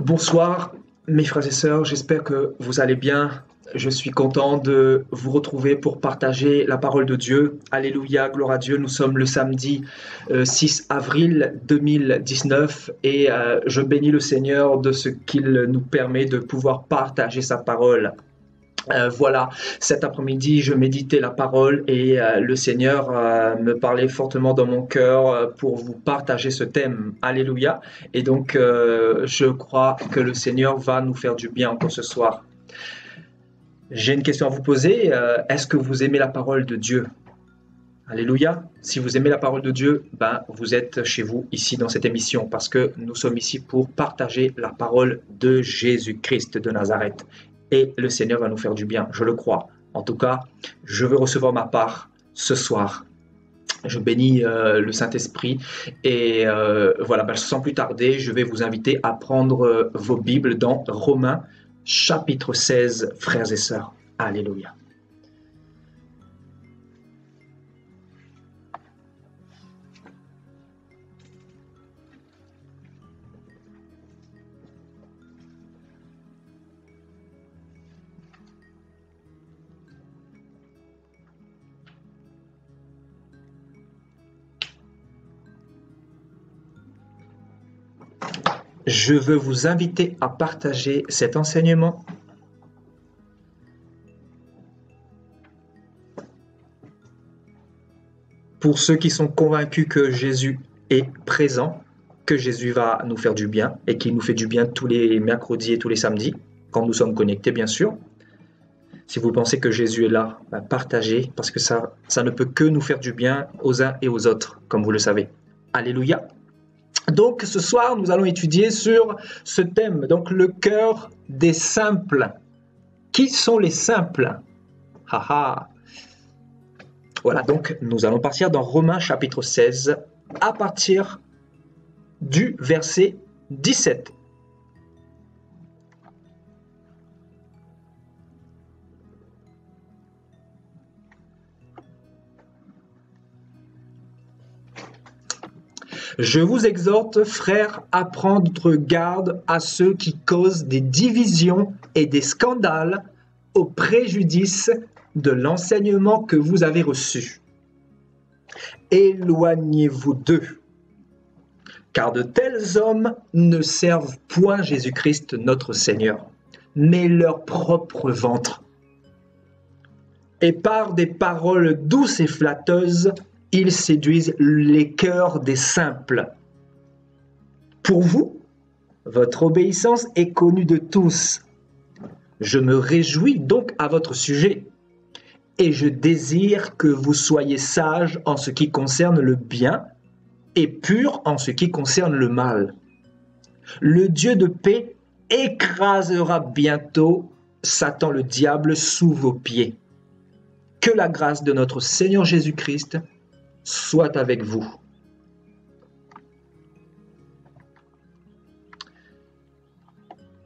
Bonsoir mes frères et sœurs, j'espère que vous allez bien. Je suis content de vous retrouver pour partager la parole de Dieu. Alléluia, gloire à Dieu. Nous sommes le samedi 6 avril 2019 et je bénis le Seigneur de ce qu'il nous permet de pouvoir partager sa parole. Voilà, cet après-midi, je méditais la parole et le Seigneur me parlait fortement dans mon cœur pour vous partager ce thème. Alléluia. Et donc, je crois que le Seigneur va nous faire du bien encore ce soir. J'ai une question à vous poser. Est-ce que vous aimez la parole de Dieu? Alléluia. Si vous aimez la parole de Dieu, vous êtes chez vous ici dans cette émission parce que nous sommes ici pour partager la parole de Jésus-Christ de Nazareth. Et le Seigneur va nous faire du bien, je le crois. En tout cas, je veux recevoir ma part ce soir. Je bénis le Saint-Esprit et voilà, sans plus tarder, je vais vous inviter à prendre vos Bibles dans Romains chapitre 16, frères et sœurs. Alléluia. Je veux vous inviter à partager cet enseignement. Pour ceux qui sont convaincus que Jésus est présent, que Jésus va nous faire du bien et qu'il nous fait du bien tous les mercredis et tous les samedis, quand nous sommes connectés bien sûr. Si vous pensez que Jésus est là, partagez parce que ça ne peut que nous faire du bien aux uns et aux autres, comme vous le savez. Alléluia. Donc ce soir, nous allons étudier sur ce thème, donc le cœur des simples. Qui sont les simples? Voilà, donc nous allons partir dans Romains chapitre 16 à partir du verset 17. Je vous exhorte, frères, à prendre garde à ceux qui causent des divisions et des scandales au préjudice de l'enseignement que vous avez reçu. Éloignez-vous d'eux, car de tels hommes ne servent point Jésus-Christ notre Seigneur, mais leur propre ventre. Et par des paroles douces et flatteuses, ils séduisent les cœurs des simples. Pour vous, votre obéissance est connue de tous. Je me réjouis donc à votre sujet, et je désire que vous soyez sages en ce qui concerne le bien et purs en ce qui concerne le mal. Le Dieu de paix écrasera bientôt Satan le diable sous vos pieds. Que la grâce de notre Seigneur Jésus-Christ soit avec vous.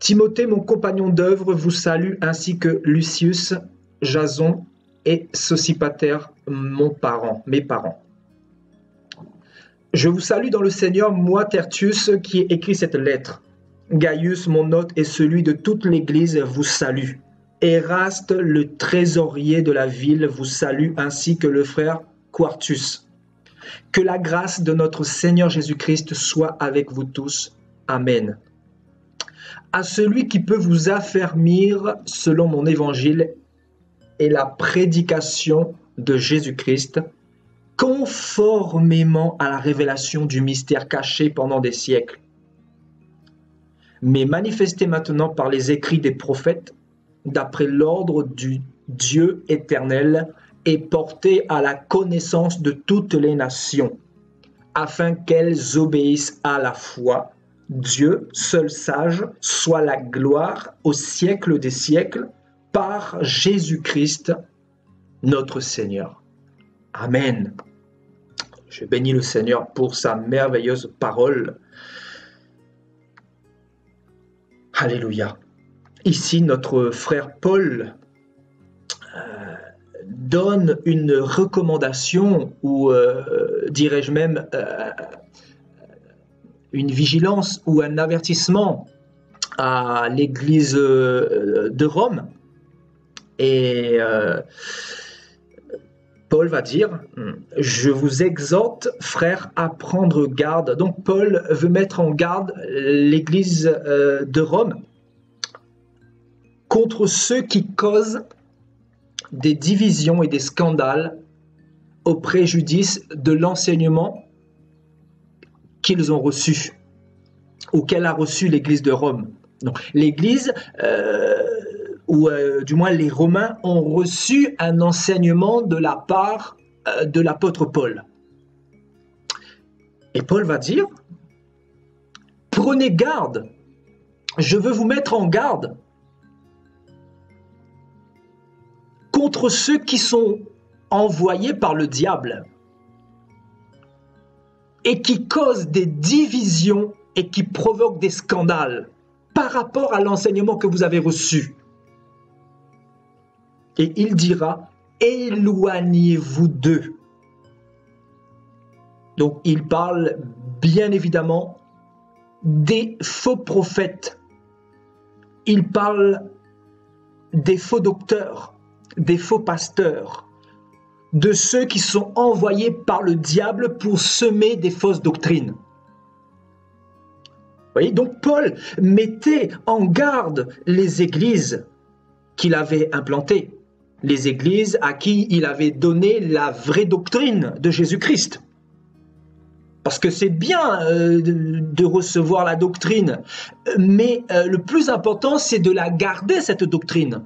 Timothée, mon compagnon d'œuvre, vous salue, ainsi que Lucius, Jason et Sosipater, mes parents. Je vous salue dans le Seigneur, moi, Tertius, qui ai écrit cette lettre. Gaius, mon hôte, et celui de toute l'Église vous salue. Éraste, le trésorier de la ville, vous salue, ainsi que le frère Quartus. Que la grâce de notre Seigneur Jésus-Christ soit avec vous tous. Amen. À celui qui peut vous affermir selon mon évangile et la prédication de Jésus-Christ, conformément à la révélation du mystère caché pendant des siècles, mais manifesté maintenant par les écrits des prophètes, d'après l'ordre du Dieu éternel, et porté à la connaissance de toutes les nations, afin qu'elles obéissent à la foi. Dieu, seul sage, soit la gloire au siècle des siècles, par Jésus-Christ, notre Seigneur. Amen. Je bénis le Seigneur pour sa merveilleuse parole. Alléluia. Ici, notre frère Paul donne une recommandation ou dirais-je même une vigilance ou un avertissement à l'église de Rome. Et Paul va dire, je vous exhorte, frères, à prendre garde. Donc Paul veut mettre en garde l'église de Rome contre ceux qui causent des divisions et des scandales au préjudice de l'enseignement qu'ils ont reçu ou qu'elle a reçu l'église de Rome. Donc l'église, ou du moins les Romains, ont reçu un enseignement de la part de l'apôtre Paul. Et Paul va dire, prenez garde, je veux vous mettre en garde contre ceux qui sont envoyés par le diable et qui causent des divisions et qui provoquent des scandales par rapport à l'enseignement que vous avez reçu. Et il dira, éloignez-vous d'eux. Donc il parle bien évidemment des faux prophètes. Il parle des faux docteurs, des faux pasteurs, de ceux qui sont envoyés par le diable pour semer des fausses doctrines. Vous voyez, donc Paul mettait en garde les églises qu'il avait implantées, les églises à qui il avait donné la vraie doctrine de Jésus-Christ. Parce que c'est bien de recevoir la doctrine, mais le plus important, c'est de la garder, cette doctrine.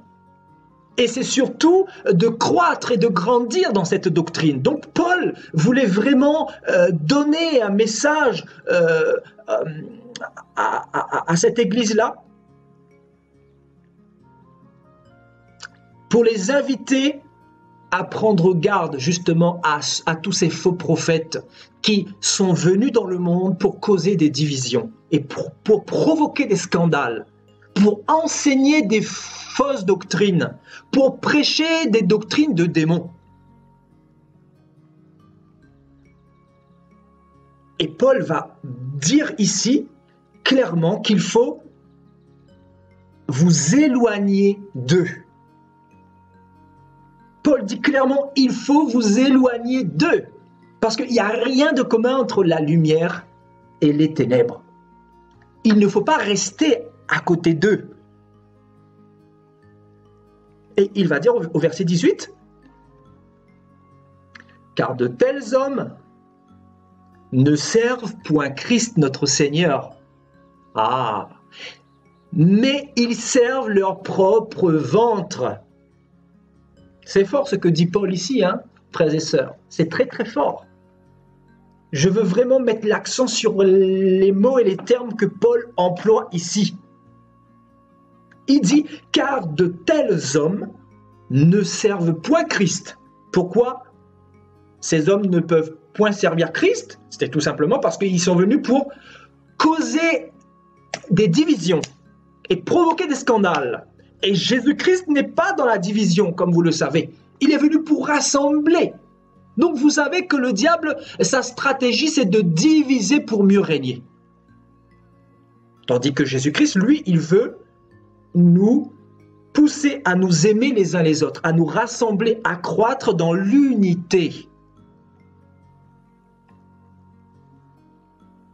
Et c'est surtout de croître et de grandir dans cette doctrine. Donc Paul voulait vraiment donner un message à cette église-là pour les inviter à prendre garde justement à tous ces faux prophètes qui sont venus dans le monde pour causer des divisions et pour provoquer des scandales, pour enseigner des fausses doctrines, pour prêcher des doctrines de démons. Et Paul va dire ici clairement qu'il faut vous éloigner d'eux. Paul dit clairement, il faut vous éloigner d'eux, parce qu'il n'y a rien de commun entre la lumière et les ténèbres. Il ne faut pas rester à côté d'eux. Et il va dire au verset 18, « Car de tels hommes ne servent point Christ notre Seigneur. Ah, mais ils servent leur propre ventre. » C'est fort ce que dit Paul ici, hein, frères et sœurs. C'est très très fort. Je veux vraiment mettre l'accent sur les mots et les termes que Paul emploie ici. Il dit, car de tels hommes ne servent point Christ. Pourquoi ces hommes ne peuvent point servir Christ? C'était tout simplement parce qu'ils sont venus pour causer des divisions et provoquer des scandales. Et Jésus-Christ n'est pas dans la division, comme vous le savez. Il est venu pour rassembler. Donc vous savez que le diable, sa stratégie, c'est de diviser pour mieux régner. Tandis que Jésus-Christ, lui, il veut nous pousser à nous aimer les uns les autres, à nous rassembler, à croître dans l'unité.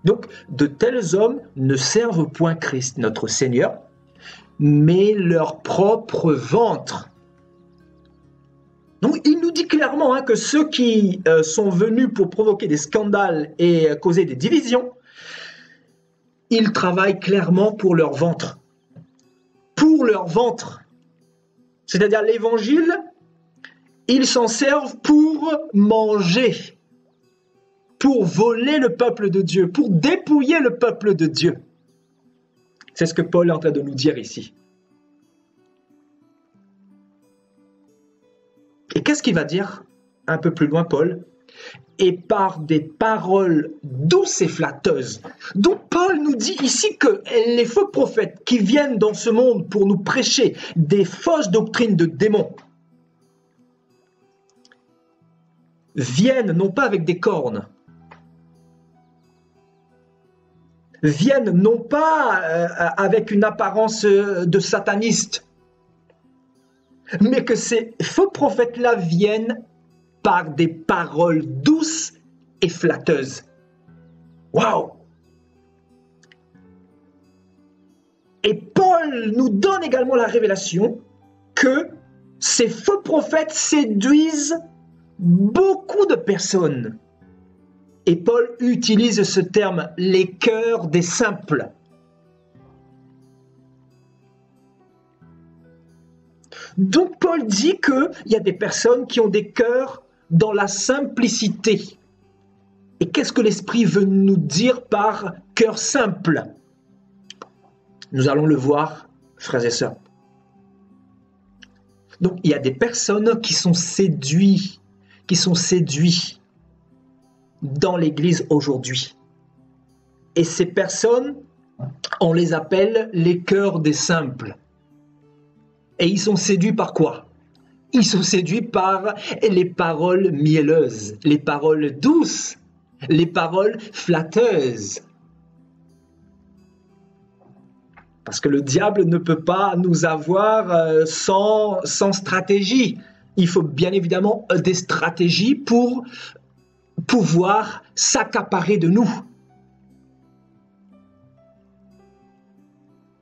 Donc, de tels hommes ne servent point Christ, notre Seigneur, mais leur propre ventre. Donc, il nous dit clairement que ceux qui sont venus pour provoquer des scandales et causer des divisions, ils travaillent clairement pour leur ventre. Pour leur ventre. C'est-à-dire l'évangile, ils s'en servent pour manger, pour voler le peuple de Dieu, pour dépouiller le peuple de Dieu. C'est ce que Paul est en train de nous dire ici. Et qu'est-ce qu'il va dire un peu plus loin, Paul? Et par des paroles douces et flatteuses. Donc Paul nous dit ici que les faux prophètes qui viennent dans ce monde pour nous prêcher des fausses doctrines de démons viennent non pas avec des cornes, viennent non pas avec une apparence de sataniste, mais que ces faux prophètes-là viennent par des paroles douces et flatteuses. Waouh! Et Paul nous donne également la révélation que ces faux prophètes séduisent beaucoup de personnes. Et Paul utilise ce terme, les cœurs des simples. Donc Paul dit qu'il y a des personnes qui ont des cœurs dans la simplicité. Et qu'est-ce que l'Esprit veut nous dire par cœur simple? Nous allons le voir, frères et sœurs. Donc il y a des personnes qui sont séduites dans l'Église aujourd'hui. Et ces personnes, on les appelle les cœurs des simples. Et ils sont séduits par quoi? Ils sont séduits par les paroles mielleuses, les paroles douces, les paroles flatteuses. Parce que le diable ne peut pas nous avoir sans stratégie. Il faut bien évidemment des stratégies pour pouvoir s'accaparer de nous.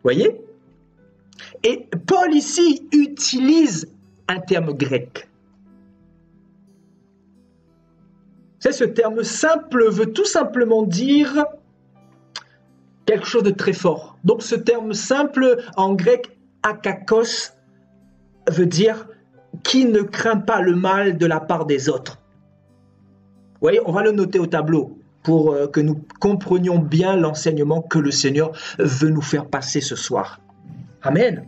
Voyez? Et Paul ici utilise un terme grec. C'est ce terme simple veut tout simplement dire quelque chose de très fort. Donc ce terme simple en grec akakos veut dire qui ne craint pas le mal de la part des autres. Vous voyez, on va le noter au tableau pour que nous comprenions bien l'enseignement que le Seigneur veut nous faire passer ce soir. Amen.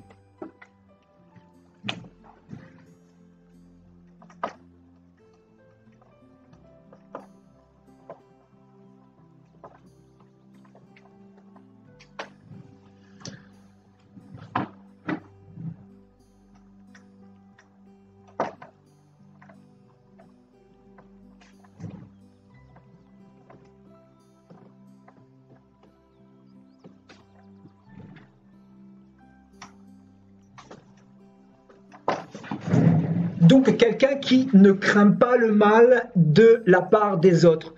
Donc quelqu'un qui ne craint pas le mal de la part des autres.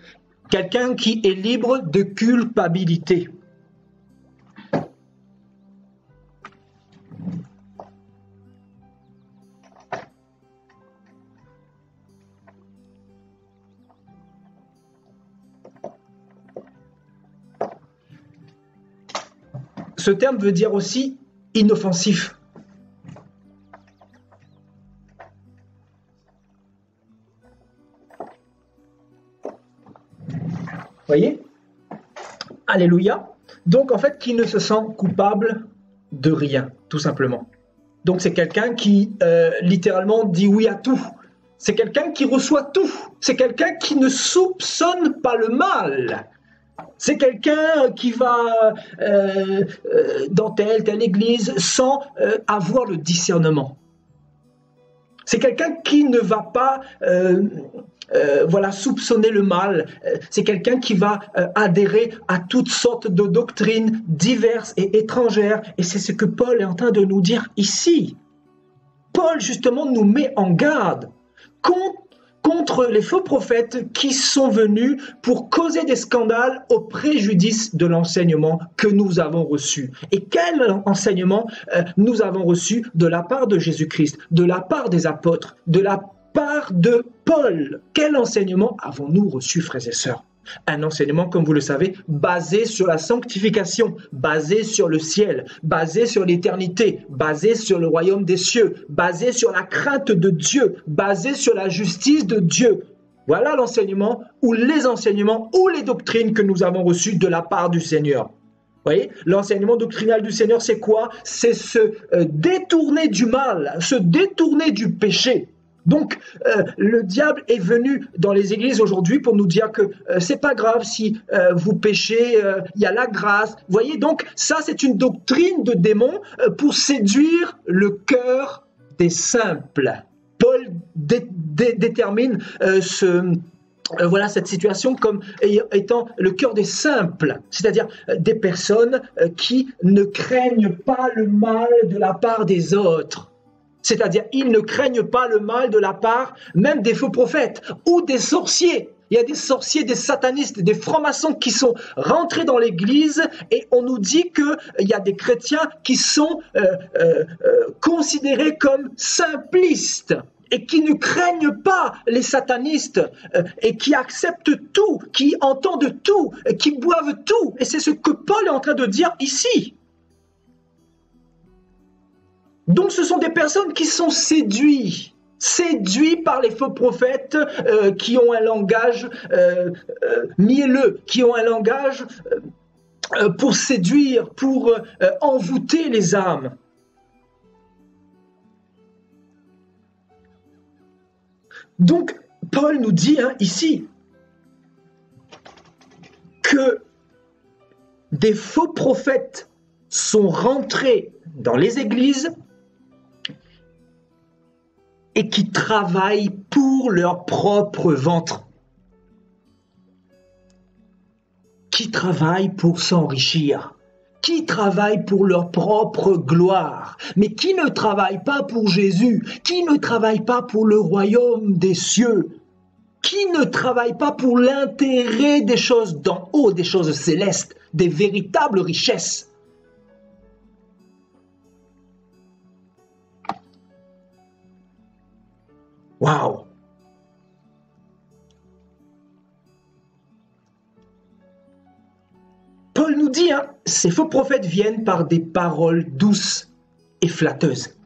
Quelqu'un qui est libre de culpabilité. Ce terme veut dire aussi inoffensif. Voyez? Alléluia. Donc, en fait, qui ne se sent coupable de rien, tout simplement. Donc, c'est quelqu'un qui, littéralement, dit oui à tout. C'est quelqu'un qui reçoit tout. C'est quelqu'un qui ne soupçonne pas le mal. C'est quelqu'un qui va dans telle église sans avoir le discernement. C'est quelqu'un qui ne va pas soupçonner le mal. C'est quelqu'un qui va adhérer à toutes sortes de doctrines diverses et étrangères. Et c'est ce que Paul est en train de nous dire ici. Paul, justement, nous met en garde contre les faux prophètes qui sont venus pour causer des scandales au préjudice de l'enseignement que nous avons reçu. Et quel enseignement nous avons reçu de la part de Jésus-Christ, de la part des apôtres, de la part de Paul? Quel enseignement avons-nous reçu, frères et sœurs? Un enseignement, comme vous le savez, basé sur la sanctification, basé sur le ciel, basé sur l'éternité, basé sur le royaume des cieux, basé sur la crainte de Dieu, basé sur la justice de Dieu. Voilà l'enseignement ou les enseignements ou les doctrines que nous avons reçues de la part du Seigneur. Vous voyez, l'enseignement doctrinal du Seigneur, c'est quoi? C'est se détourner du mal, se détourner du péché. Donc, le diable est venu dans les églises aujourd'hui pour nous dire que c'est pas grave si vous péchez, il y a la grâce. Vous voyez, donc ça c'est une doctrine de démon pour séduire le cœur des simples. Paul détermine voilà cette situation comme étant le cœur des simples, c'est-à-dire des personnes qui ne craignent pas le mal de la part des autres. C'est-à-dire, ils ne craignent pas le mal de la part même des faux prophètes ou des sorciers. Il y a des sorciers, des satanistes, des francs-maçons qui sont rentrés dans l'Église et on nous dit qu'il y a des chrétiens qui sont considérés comme simplistes et qui ne craignent pas les satanistes et qui acceptent tout, qui entendent tout, qui boivent tout. Et c'est ce que Paul est en train de dire ici. Donc ce sont des personnes qui sont séduites par les faux prophètes qui ont un langage mielleux, qui ont un langage pour séduire, pour envoûter les âmes. Donc Paul nous dit ici que des faux prophètes sont rentrés dans les églises et qui travaillent pour leur propre ventre, qui travaillent pour s'enrichir, qui travaillent pour leur propre gloire, mais qui ne travaillent pas pour Jésus, qui ne travaillent pas pour le royaume des cieux, qui ne travaillent pas pour l'intérêt des choses d'en haut, des choses célestes, des véritables richesses. Waouh! Paul nous dit, ces faux prophètes viennent par des paroles douces et flatteuses.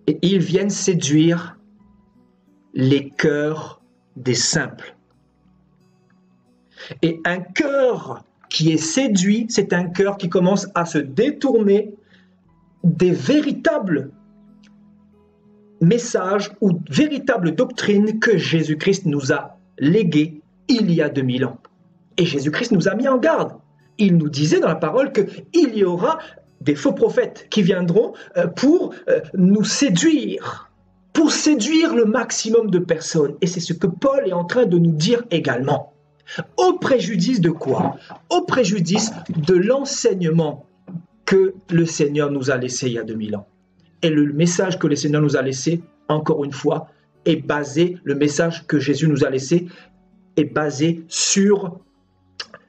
Et ils viennent séduire les cœurs des simples. Et un cœur qui est séduit, c'est un cœur qui commence à se détourner des véritables messages ou véritables doctrines que Jésus-Christ nous a léguées il y a 2000 ans. Et Jésus-Christ nous a mis en garde. Il nous disait dans la parole qu'il y aura des faux prophètes qui viendront pour nous séduire, pour séduire le maximum de personnes. Et c'est ce que Paul est en train de nous dire également. Au préjudice de quoi? Au préjudice de l'enseignement que le Seigneur nous a laissé il y a 2000 ans. Et le message que le Seigneur nous a laissé, encore une fois, est basé, le message que Jésus nous a laissé est basé sur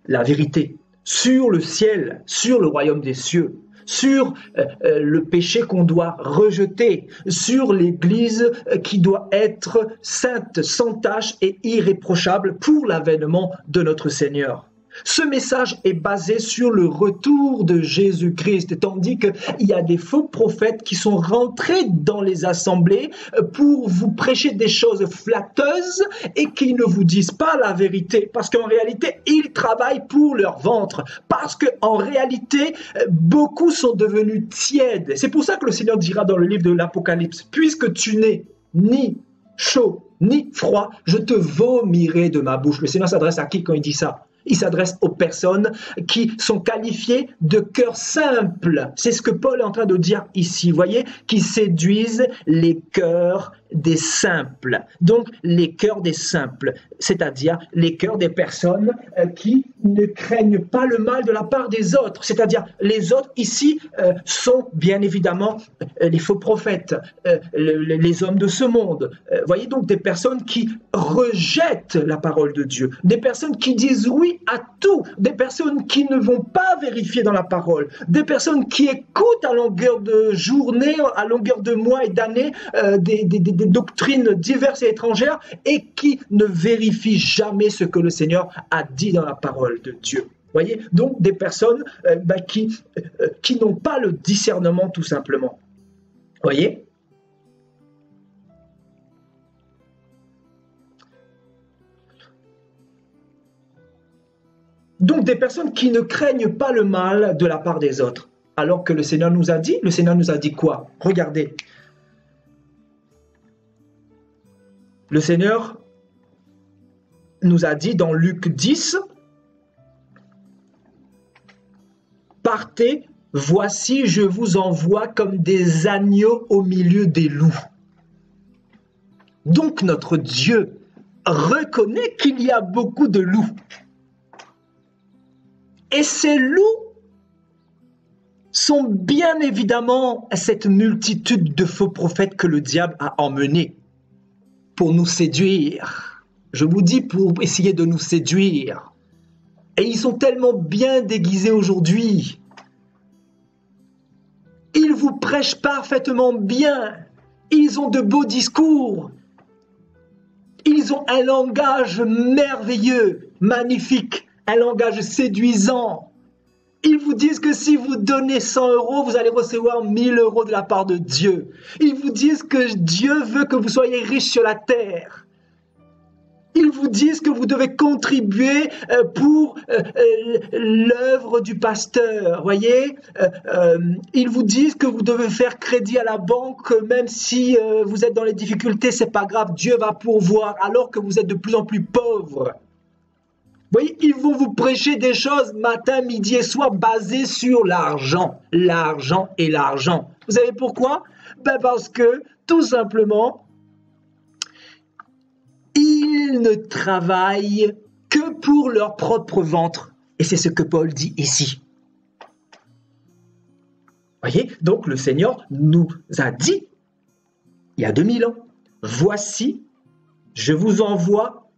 la vérité, sur le ciel, sur le royaume des cieux, sur le péché qu'on doit rejeter, sur l'Église qui doit être sainte, sans tache et irréprochable pour l'avènement de notre Seigneur. Ce message est basé sur le retour de Jésus-Christ, tandis qu'il y a des faux prophètes qui sont rentrés dans les assemblées pour vous prêcher des choses flatteuses et qui ne vous disent pas la vérité, parce qu'en réalité, ils travaillent pour leur ventre, parce qu'en réalité, beaucoup sont devenus tièdes. C'est pour ça que le Seigneur dira dans le livre de l'Apocalypse, « Puisque tu n'es ni chaud ni froid, je te vomirai de ma bouche. » Le Seigneur s'adresse à qui quand il dit ça? Il s'adresse aux personnes qui sont qualifiées de cœur simple. C'est ce que Paul est en train de dire ici, vous voyez, qui séduisent les cœurs des simples. Donc, les cœurs des simples, c'est-à-dire les cœurs des personnes qui ne craignent pas le mal de la part des autres. C'est-à-dire, les autres ici sont bien évidemment les faux prophètes, les hommes de ce monde. Voyez donc des personnes qui rejettent la parole de Dieu, des personnes qui disent oui à tout, des personnes qui ne vont pas vérifier dans la parole, des personnes qui écoutent à longueur de journée, à longueur de mois et d'années des doctrines diverses et étrangères et qui ne vérifient jamais ce que le Seigneur a dit dans la parole de Dieu. Voyez, donc des personnes qui n'ont pas le discernement tout simplement. Voyez? Donc des personnes qui ne craignent pas le mal de la part des autres. Alors que le Seigneur nous a dit quoi? Regardez. Le Seigneur nous a dit dans Luc 10, « Partez, voici je vous envoie comme des agneaux au milieu des loups. » Donc notre Dieu reconnaît qu'il y a beaucoup de loups. Et ces loups sont bien évidemment cette multitude de faux prophètes que le diable a emmenés pour nous séduire. Je vous dis, pour essayer de nous séduire. Et ils sont tellement bien déguisés aujourd'hui. Ils vous prêchent parfaitement bien. Ils ont de beaux discours. Ils ont un langage merveilleux, magnifique, un langage séduisant. Ils vous disent que si vous donnez 100 €, vous allez recevoir 1000 € de la part de Dieu. Ils vous disent que Dieu veut que vous soyez riches sur la terre. Ils vous disent que vous devez contribuer pour l'œuvre du pasteur, voyez. Ils vous disent que vous devez faire crédit à la banque, même si vous êtes dans les difficultés, c'est pas grave, Dieu va pourvoir, alors que vous êtes de plus en plus pauvres. Vous voyez, ils vont vous prêcher des choses matin, midi et soir basées sur l'argent, l'argent et l'argent. Vous savez pourquoi? Parce que, tout simplement, ils ne travaillent que pour leur propre ventre. Et c'est ce que Paul dit ici. Voyez, donc le Seigneur nous a dit, il y a 2000 ans, « Voici, je vous envoie,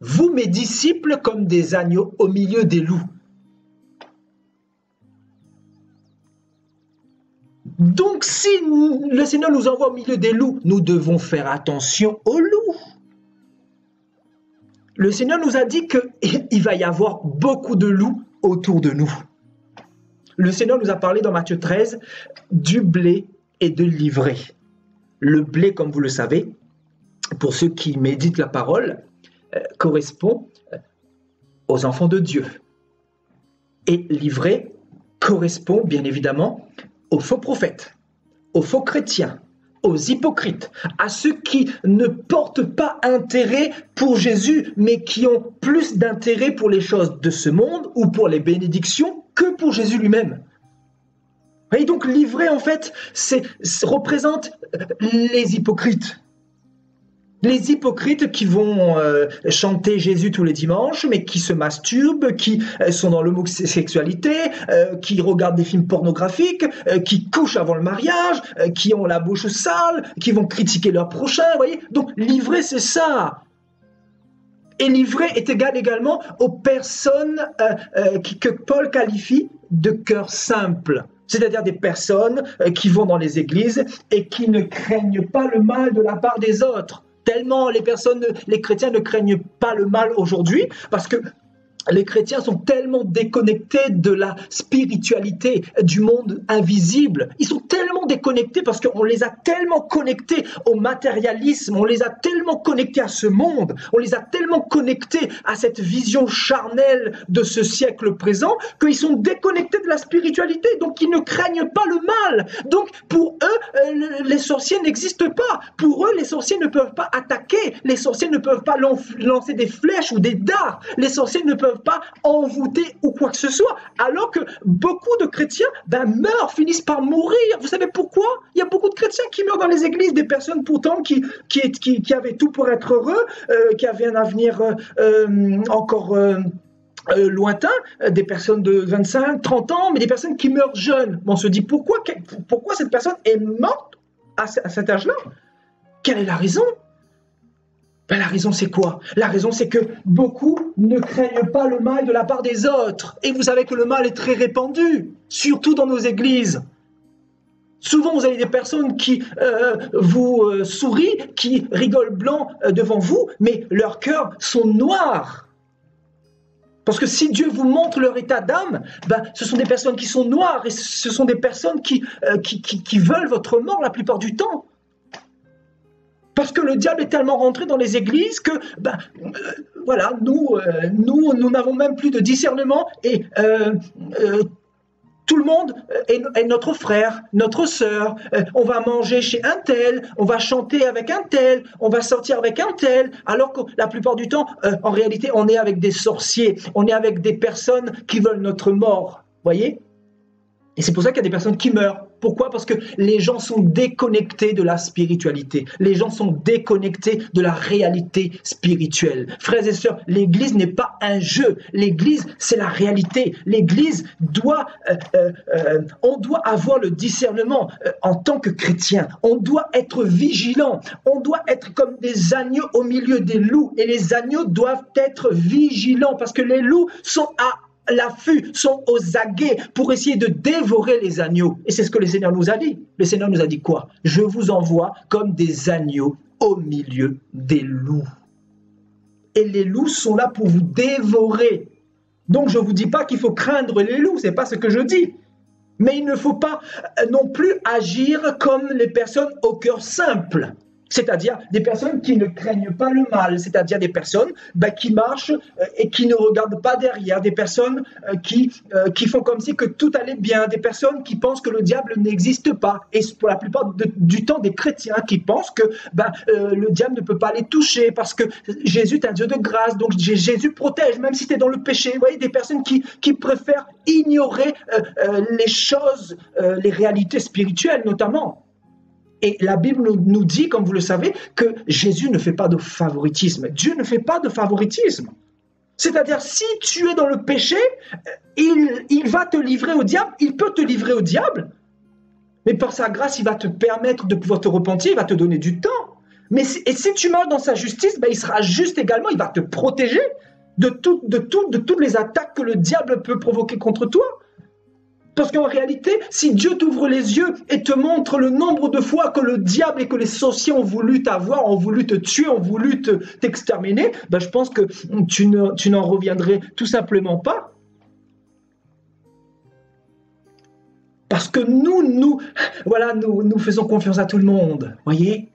vous mes disciples, comme des agneaux au milieu des loups. » Donc si le Seigneur nous envoie au milieu des loups, nous devons faire attention aux loups. Le Seigneur nous a dit qu'il va y avoir beaucoup de loups autour de nous. Le Seigneur nous a parlé dans Matthieu 13 du blé et de l'ivraie. Le blé, comme vous le savez, pour ceux qui méditent la parole, correspond aux enfants de Dieu. Et l'ivraie correspond bien évidemment aux faux prophètes, aux faux chrétiens, aux hypocrites, à ceux qui ne portent pas intérêt pour Jésus, mais qui ont plus d'intérêt pour les choses de ce monde ou pour les bénédictions que pour Jésus lui-même. Et donc l'ivraie, en fait, représente les hypocrites. Les hypocrites qui vont chanter Jésus tous les dimanches, mais qui se masturbent, qui sont dans l'homosexualité, qui regardent des films pornographiques, qui couchent avant le mariage, qui ont la bouche sale, qui vont critiquer leur prochain, vous voyez. Donc l'ivraie, c'est ça. Et l'ivraie est égale également aux personnes que Paul qualifie de cœur simple. C'est-à-dire des personnes qui vont dans les églises et qui ne craignent pas le mal de la part des autres. Tellement les chrétiens ne craignent pas le mal aujourd'hui, parce que les chrétiens sont tellement déconnectés de la spiritualité, du monde invisible. Ils sont tellement déconnectés parce qu'on les a tellement connectés au matérialisme, on les a tellement connectés à ce monde, on les a tellement connectés à cette vision charnelle de ce siècle présent qu'ils sont déconnectés de la spiritualité, donc ils ne craignent pas le mal. Donc pour eux, les sorciers n'existent pas. Pour eux, les sorciers ne peuvent pas attaquer, les sorciers ne peuvent pas lancer des flèches ou des dards, les sorciers ne peuvent pas envoûter ou quoi que ce soit, alors que beaucoup de chrétiens meurent, finissent par mourir. Vous savez pourquoi? Il y a beaucoup de chrétiens qui meurent dans les églises, des personnes pourtant qui avaient tout pour être heureux, qui avaient un avenir encore lointain, des personnes de 25, 30 ans, mais des personnes qui meurent jeunes. On se dit pourquoi cette personne est morte à cet âge-là? Quelle est la raison? La raison, c'est quoi? La raison, c'est que beaucoup ne craignent pas le mal de la part des autres. Et vous savez que le mal est très répandu, surtout dans nos églises. Souvent, vous avez des personnes qui vous sourient, qui rigolent blanc devant vous, mais leurs cœurs sont noirs. Parce que si Dieu vous montre leur état d'âme, ce sont des personnes qui sont noires et ce sont des personnes qui veulent votre mort la plupart du temps. Parce que le diable est tellement rentré dans les églises que, voilà, nous n'avons même plus de discernement et tout le monde est notre frère, notre sœur. On va manger chez un tel, on va chanter avec un tel, on va sortir avec un tel, alors que la plupart du temps, en réalité, on est avec des sorciers, on est avec des personnes qui veulent notre mort, voyez? Et c'est pour ça qu'il y a des personnes qui meurent. Pourquoi? Parce que les gens sont déconnectés de la spiritualité. Les gens sont déconnectés de la réalité spirituelle. Frères et sœurs, l'Église n'est pas un jeu. L'Église, c'est la réalité. L'Église on doit avoir le discernement en tant que chrétien. On doit être vigilant. On doit être comme des agneaux au milieu des loups. Et les agneaux doivent être vigilants parce que les loups sont à l'affût, sont aux aguets pour essayer de dévorer les agneaux. Et c'est ce que le Seigneur nous a dit. Le Seigneur nous a dit quoi? Je vous envoie comme des agneaux au milieu des loups. Et les loups sont là pour vous dévorer. Donc je ne vous dis pas qu'il faut craindre les loups, ce n'est pas ce que je dis. Mais il ne faut pas non plus agir comme les personnes au cœur simple. C'est-à-dire des personnes qui ne craignent pas le mal, c'est-à-dire des personnes qui marchent et qui ne regardent pas derrière, des personnes qui font comme si que tout allait bien, des personnes qui pensent que le diable n'existe pas. Et pour la plupart du temps, des chrétiens qui pensent que le diable ne peut pas les toucher parce que Jésus est un Dieu de grâce, donc Jésus protège, même si tu es dans le péché. Vous voyez, des personnes qui préfèrent ignorer les choses, les réalités spirituelles notamment. Et la Bible nous dit, comme vous le savez, que Jésus ne fait pas de favoritisme. Dieu ne fait pas de favoritisme. C'est-à-dire, si tu es dans le péché, il va te livrer au diable, il peut te livrer au diable, mais par sa grâce, il va te permettre de pouvoir te repentir, il va te donner du temps. Et si tu marches dans sa justice, il sera juste également, il va te protéger de toutes les attaques que le diable peut provoquer contre toi. Parce qu'en réalité, si Dieu t'ouvre les yeux et te montre le nombre de fois que le diable et que les sorciers ont voulu t'avoir, ont voulu te tuer, ont voulu t'exterminer, je pense que tu n'en reviendrais tout simplement pas. Parce que nous faisons confiance à tout le monde, voyez ?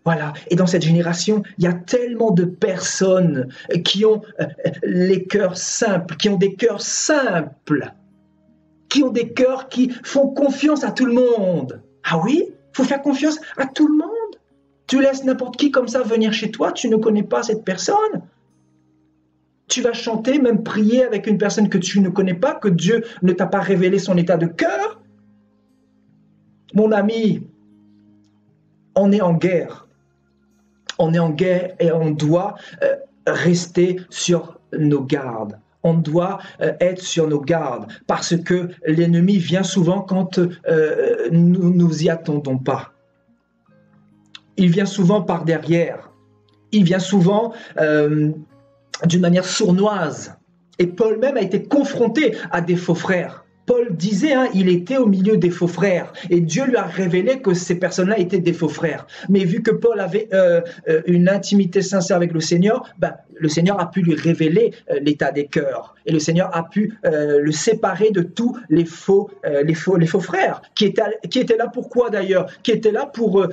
Voilà. Et dans cette génération, il y a tellement de personnes qui ont les cœurs simples, qui ont des cœurs simples, qui ont des cœurs qui font confiance à tout le monde. Ah oui, il faut faire confiance à tout le monde. Tu laisses n'importe qui comme ça venir chez toi, tu ne connais pas cette personne. Tu vas chanter, même prier avec une personne que tu ne connais pas, que Dieu ne t'a pas révélé son état de cœur. Mon ami, on est en guerre. On est en guerre et on doit rester sur nos gardes. On doit être sur nos gardes parce que l'ennemi vient souvent quand nous nous y attendons pas. Il vient souvent par derrière. Il vient souvent d'une manière sournoise. Et Paul même a été confronté à des faux frères. Paul disait, il était au milieu des faux frères. Et Dieu lui a révélé que ces personnes-là étaient des faux frères. Mais vu que Paul avait une intimité sincère avec le Seigneur a pu lui révéler l'état des cœurs. Et le Seigneur a pu le séparer de tous les faux frères. Qui étaient là pour quoi d'ailleurs? Qui étaient là pour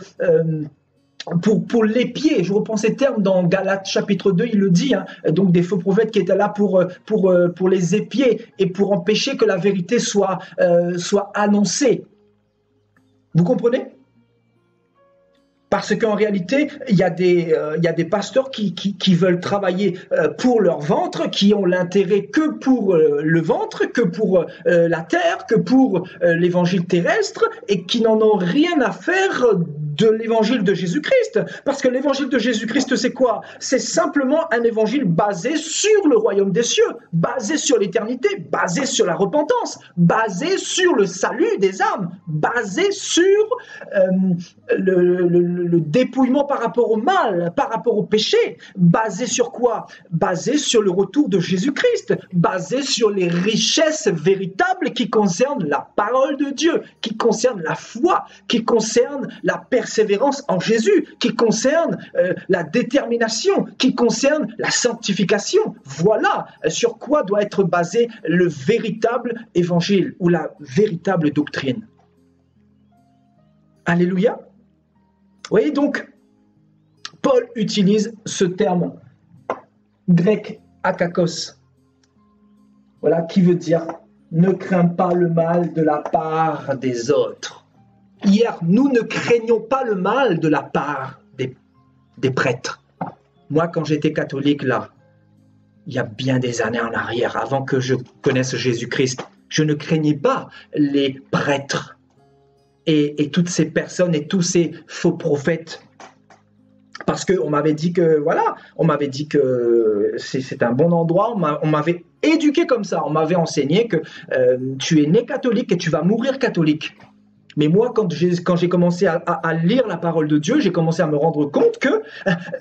l'épier. Je reprends ces termes dans Galates chapitre 2, il le dit, donc des faux prophètes qui étaient là pour les épier et pour empêcher que la vérité soit annoncée. Vous comprenez? Parce qu'en réalité, il y a des pasteurs qui veulent travailler pour leur ventre, qui ont l'intérêt que pour le ventre, que pour la terre, que pour l'évangile terrestre, et qui n'en ont rien à faire de l'évangile de Jésus-Christ. Parce que l'évangile de Jésus-Christ, c'est quoi? C'est simplement un évangile basé sur le royaume des cieux, basé sur l'éternité, basé sur la repentance, basé sur le salut des âmes, basé sur le dépouillement par rapport au mal, par rapport au péché, basé sur quoi? Basé sur le retour de Jésus-Christ, basé sur les richesses véritables qui concernent la parole de Dieu, qui concernent la foi, qui concernent la persévérance en Jésus, qui concernent la détermination, qui concernent la sanctification. Voilà sur quoi doit être basé le véritable évangile ou la véritable doctrine. Alléluia. Vous voyez donc, Paul utilise ce terme grec akakos, voilà, qui veut dire ne crains pas le mal de la part des autres. Hier, nous ne craignions pas le mal de la part des prêtres. Moi, quand j'étais catholique, là, il y a bien des années en arrière, avant que je connaisse Jésus-Christ, Je ne craignais pas les prêtres et toutes ces personnes et tous ces faux prophètes. Parce qu'on m'avait dit que, voilà, on m'avait dit que c'est un bon endroit, on m'avait éduqué comme ça, on m'avait enseigné que tu es né catholique et tu vas mourir catholique. Mais moi, quand j'ai commencé à lire la parole de Dieu, j'ai commencé à me rendre compte que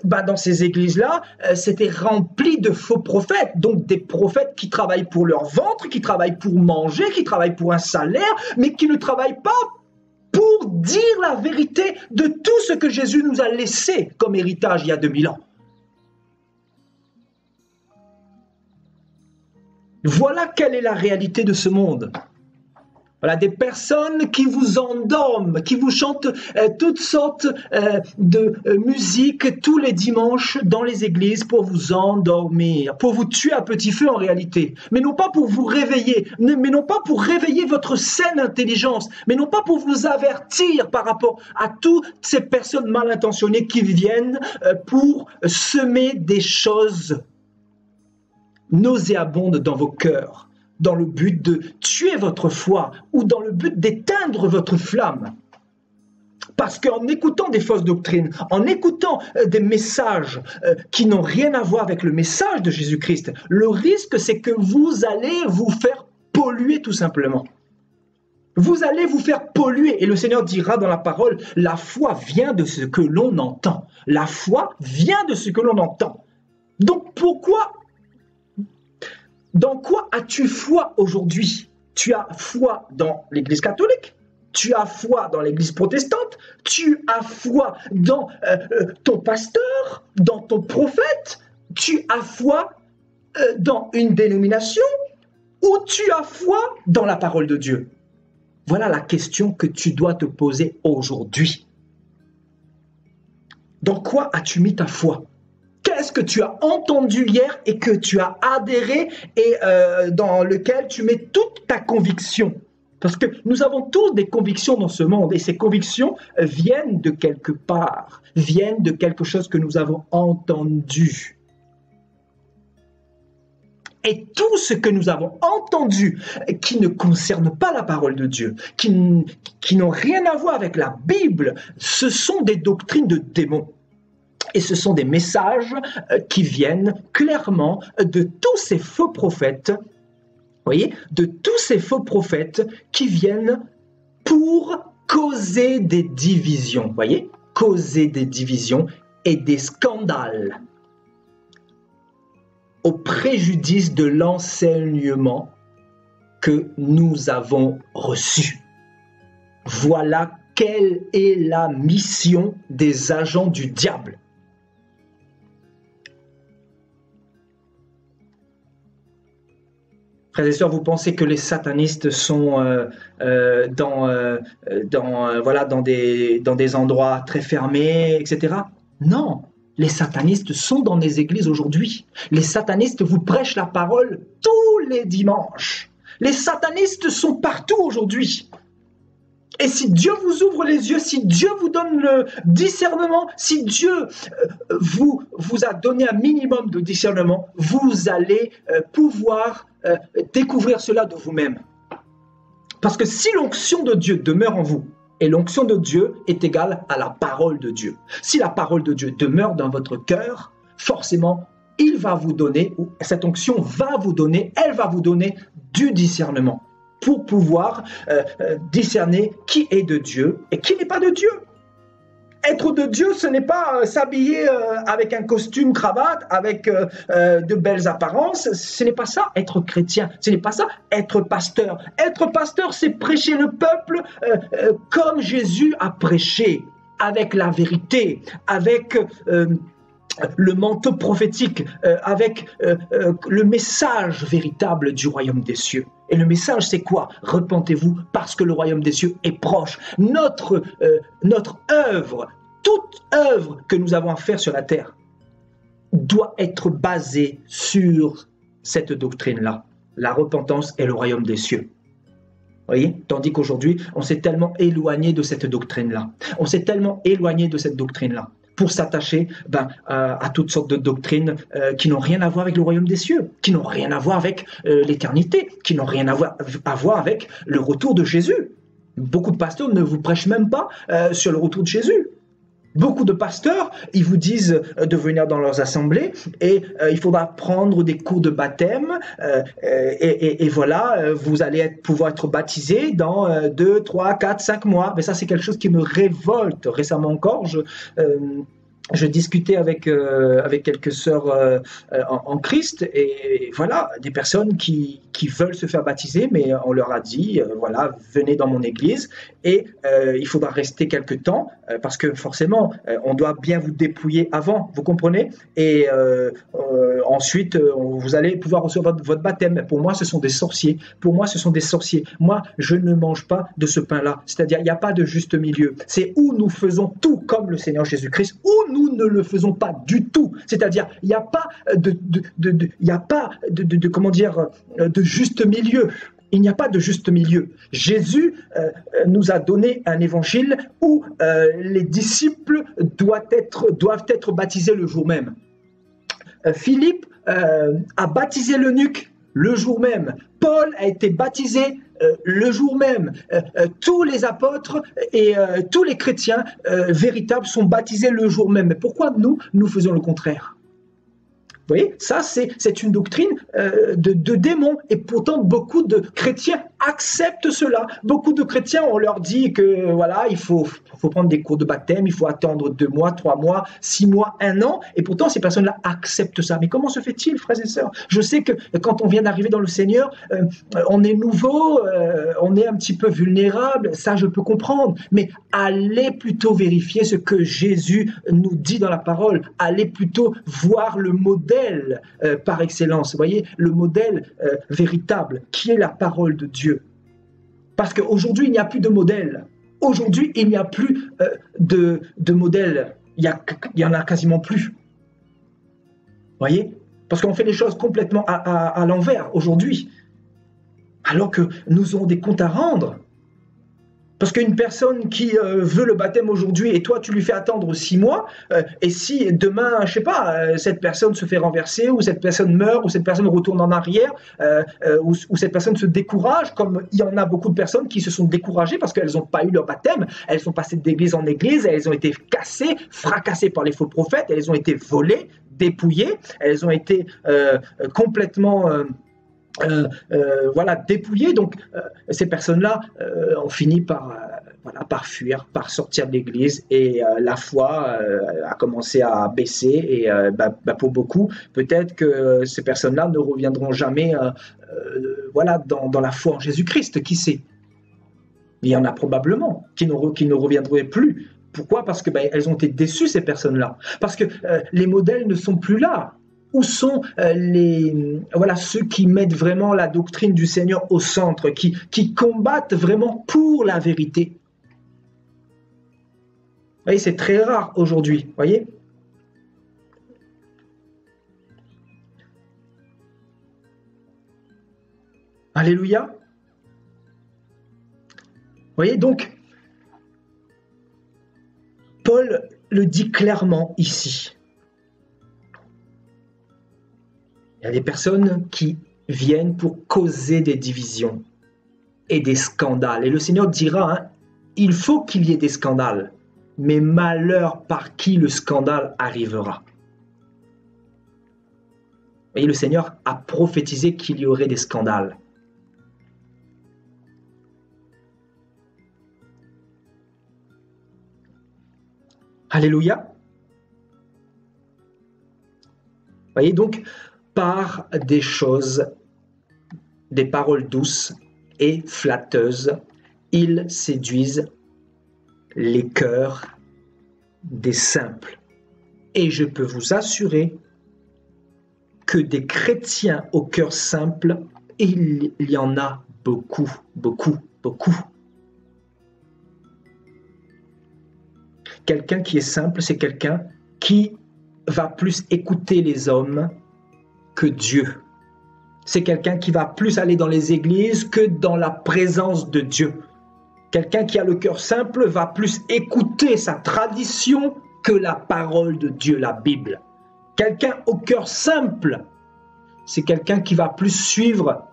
dans ces églises-là, c'était rempli de faux prophètes. Donc des prophètes qui travaillent pour leur ventre, qui travaillent pour manger, qui travaillent pour un salaire, mais qui ne travaillent pas pour dire la vérité de tout ce que Jésus nous a laissé comme héritage il y a 2000 ans. Voilà quelle est la réalité de ce monde. Voilà, des personnes qui vous endorment, qui vous chantent toutes sortes de musique tous les dimanches dans les églises pour vous endormir, pour vous tuer à petit feu en réalité, mais non pas pour vous réveiller, mais non pas pour réveiller votre saine intelligence, mais non pas pour vous avertir par rapport à toutes ces personnes mal intentionnées qui viennent pour semer des choses nauséabondes dans vos cœurs, dans le but de tuer votre foi ou dans le but d'éteindre votre flamme. Parce qu'en écoutant des fausses doctrines, en écoutant des messages qui n'ont rien à voir avec le message de Jésus-Christ, le risque c'est que vous allez vous faire polluer tout simplement. Vous allez vous faire polluer et le Seigneur dira dans la parole, la foi vient de ce que l'on entend. La foi vient de ce que l'on entend. Donc pourquoi dans quoi as-tu foi aujourd'hui? Tu as foi dans l'Église catholique, tu as foi dans l'Église protestante, tu as foi dans ton pasteur, dans ton prophète, tu as foi dans une dénomination ou tu as foi dans la parole de Dieu? Voilà la question que tu dois te poser aujourd'hui. Dans quoi as-tu mis ta foi? Qu'est-ce que tu as entendu hier et que tu as adhéré et dans lequel tu mets toute ta conviction? Parce que nous avons tous des convictions dans ce monde et ces convictions viennent de quelque part, viennent de quelque chose que nous avons entendu. Et tout ce que nous avons entendu qui ne concerne pas la parole de Dieu, qui n'ont rien à voir avec la Bible, ce sont des doctrines de démons. Et ce sont des messages qui viennent clairement de tous ces faux prophètes, voyez, de tous ces faux prophètes qui viennent pour causer des divisions, voyez, causer des divisions et des scandales au préjudice de l'enseignement que nous avons reçu. Voilà quelle est la mission des agents du diable. Frères et sœurs, vous pensez que les satanistes sont dans des endroits très fermés, etc. Non, les satanistes sont dans les églises aujourd'hui. Les satanistes vous prêchent la parole tous les dimanches. Les satanistes sont partout aujourd'hui. Et si Dieu vous ouvre les yeux, si Dieu vous donne le discernement, si Dieu vous a donné un minimum de discernement, vous allez pouvoir découvrir cela de vous-même. Parce que si l'onction de Dieu demeure en vous, et l'onction de Dieu est égale à la parole de Dieu. Si la parole de Dieu demeure dans votre cœur, forcément, il va vous donner, ou cette onction va vous donner, elle va vous donner du discernement pour pouvoir discerner qui est de Dieu et qui n'est pas de Dieu. Être de Dieu, ce n'est pas s'habiller avec un costume, cravate, avec de belles apparences. Ce n'est pas ça, être chrétien. Ce n'est pas ça, être pasteur. Être pasteur, c'est prêcher le peuple comme Jésus a prêché, avec la vérité, avec le manteau prophétique, avec le message véritable du royaume des cieux. Et le message, c'est quoi? Repentez-vous parce que le royaume des cieux est proche. Notre œuvre, toute œuvre que nous avons à faire sur la terre, doit être basée sur cette doctrine-là, la repentance et le royaume des cieux. Voyez? Tandis qu'aujourd'hui, on s'est tellement éloigné de cette doctrine-là. On s'est tellement éloigné de cette doctrine-là. pour s'attacher à toutes sortes de doctrines qui n'ont rien à voir avec le royaume des cieux, qui n'ont rien à voir avec l'éternité, qui n'ont rien à voir avec le retour de Jésus. Beaucoup de pasteurs ne vous prêchent même pas sur le retour de Jésus. Beaucoup de pasteurs, ils vous disent de venir dans leurs assemblées et il faudra prendre des cours de baptême et voilà, vous allez pouvoir être baptisé dans 2, 3, 4, 5 mois. Mais ça, c'est quelque chose qui me révolte. Récemment encore, je discutais avec quelques sœurs en Christ et voilà, des personnes qui veulent se faire baptiser, mais on leur a dit, voilà, venez dans mon église et il faudra rester quelque temps parce que forcément, on doit bien vous dépouiller avant, vous comprenez? Et ensuite, vous allez pouvoir recevoir votre baptême. Pour moi, ce sont des sorciers. Pour moi, ce sont des sorciers. Moi, je ne mange pas de ce pain-là. C'est-à-dire, il n'y a pas de juste milieu. C'est où nous faisons tout comme le Seigneur Jésus-Christ, ou nous ne le faisons pas du tout. C'est-à-dire, il n'y a pas de juste milieu. Il n'y a pas de juste milieu. Jésus nous a donné un évangile où les disciples doivent être baptisés le jour même. Philippe a baptisé l'eunuque le jour même. Paul a été baptisé le jour même. Tous les apôtres et tous les chrétiens véritables sont baptisés le jour même. Mais pourquoi nous faisons le contraire? Vous voyez, ça c'est une doctrine de démons et pourtant beaucoup de chrétiens acceptent cela. Beaucoup de chrétiens, on leur dit que voilà, il faut prendre des cours de baptême, il faut attendre 2 mois, 3 mois, 6 mois, 1 an et pourtant ces personnes-là acceptent ça. Mais comment se fait-il, frères et sœurs? Je sais que quand on vient d'arriver dans le Seigneur, on est nouveau, on est un petit peu vulnérable, ça je peux comprendre, mais allez plutôt vérifier ce que Jésus nous dit dans la parole, allez plutôt voir le modèle par excellence, vous voyez, le modèle véritable, qui est la parole de Dieu. Parce qu'aujourd'hui, il n'y a plus de modèle. Aujourd'hui, il n'y a plus de modèle. Il y en a quasiment plus. Vous voyez? Parce qu'on fait les choses complètement à l'envers aujourd'hui. Alors que nous avons des comptes à rendre. Parce qu'une personne qui veut le baptême aujourd'hui et toi tu lui fais attendre 6 mois et si demain, je sais pas, cette personne se fait renverser ou cette personne meurt ou cette personne retourne en arrière ou cette personne se décourage, comme il y en a beaucoup de personnes qui se sont découragées parce qu'elles n'ont pas eu leur baptême, elles sont passées d'église en église, elles ont été cassées, fracassées par les faux prophètes, elles ont été volées, dépouillées, elles ont été complètement... voilà, dépouillées. Donc ces personnes-là ont fini par fuir, par sortir de l'église et la foi a commencé à baisser et pour beaucoup, peut-être que ces personnes-là ne reviendront jamais voilà, dans la foi en Jésus-Christ, qui sait? Il y en a probablement qui ne reviendraient plus. Pourquoi? Parce que elles ont été déçues, ces personnes-là. Parce que les modèles ne sont plus là. Où sont ceux qui mettent vraiment la doctrine du Seigneur au centre, qui combattent vraiment pour la vérité? Vous voyez, c'est très rare aujourd'hui, voyez. Alléluia. Vous voyez, donc, Paul le dit clairement ici. Il y a des personnes qui viennent pour causer des divisions et des scandales. Et le Seigneur dira, il faut qu'il y ait des scandales, mais malheur par qui le scandale arrivera. Et le Seigneur a prophétisé qu'il y aurait des scandales. Alléluia. Vous voyez donc, par des choses, des paroles douces et flatteuses, ils séduisent les cœurs des simples. Et je peux vous assurer que des chrétiens au cœur simple, il y en a beaucoup, beaucoup, beaucoup. Quelqu'un qui est simple, c'est quelqu'un qui va plus écouter les hommes que Dieu. C'est quelqu'un qui va plus aller dans les églises que dans la présence de Dieu. Quelqu'un qui a le cœur simple va plus écouter sa tradition que la parole de Dieu, la Bible. Quelqu'un au cœur simple, c'est quelqu'un qui va plus suivre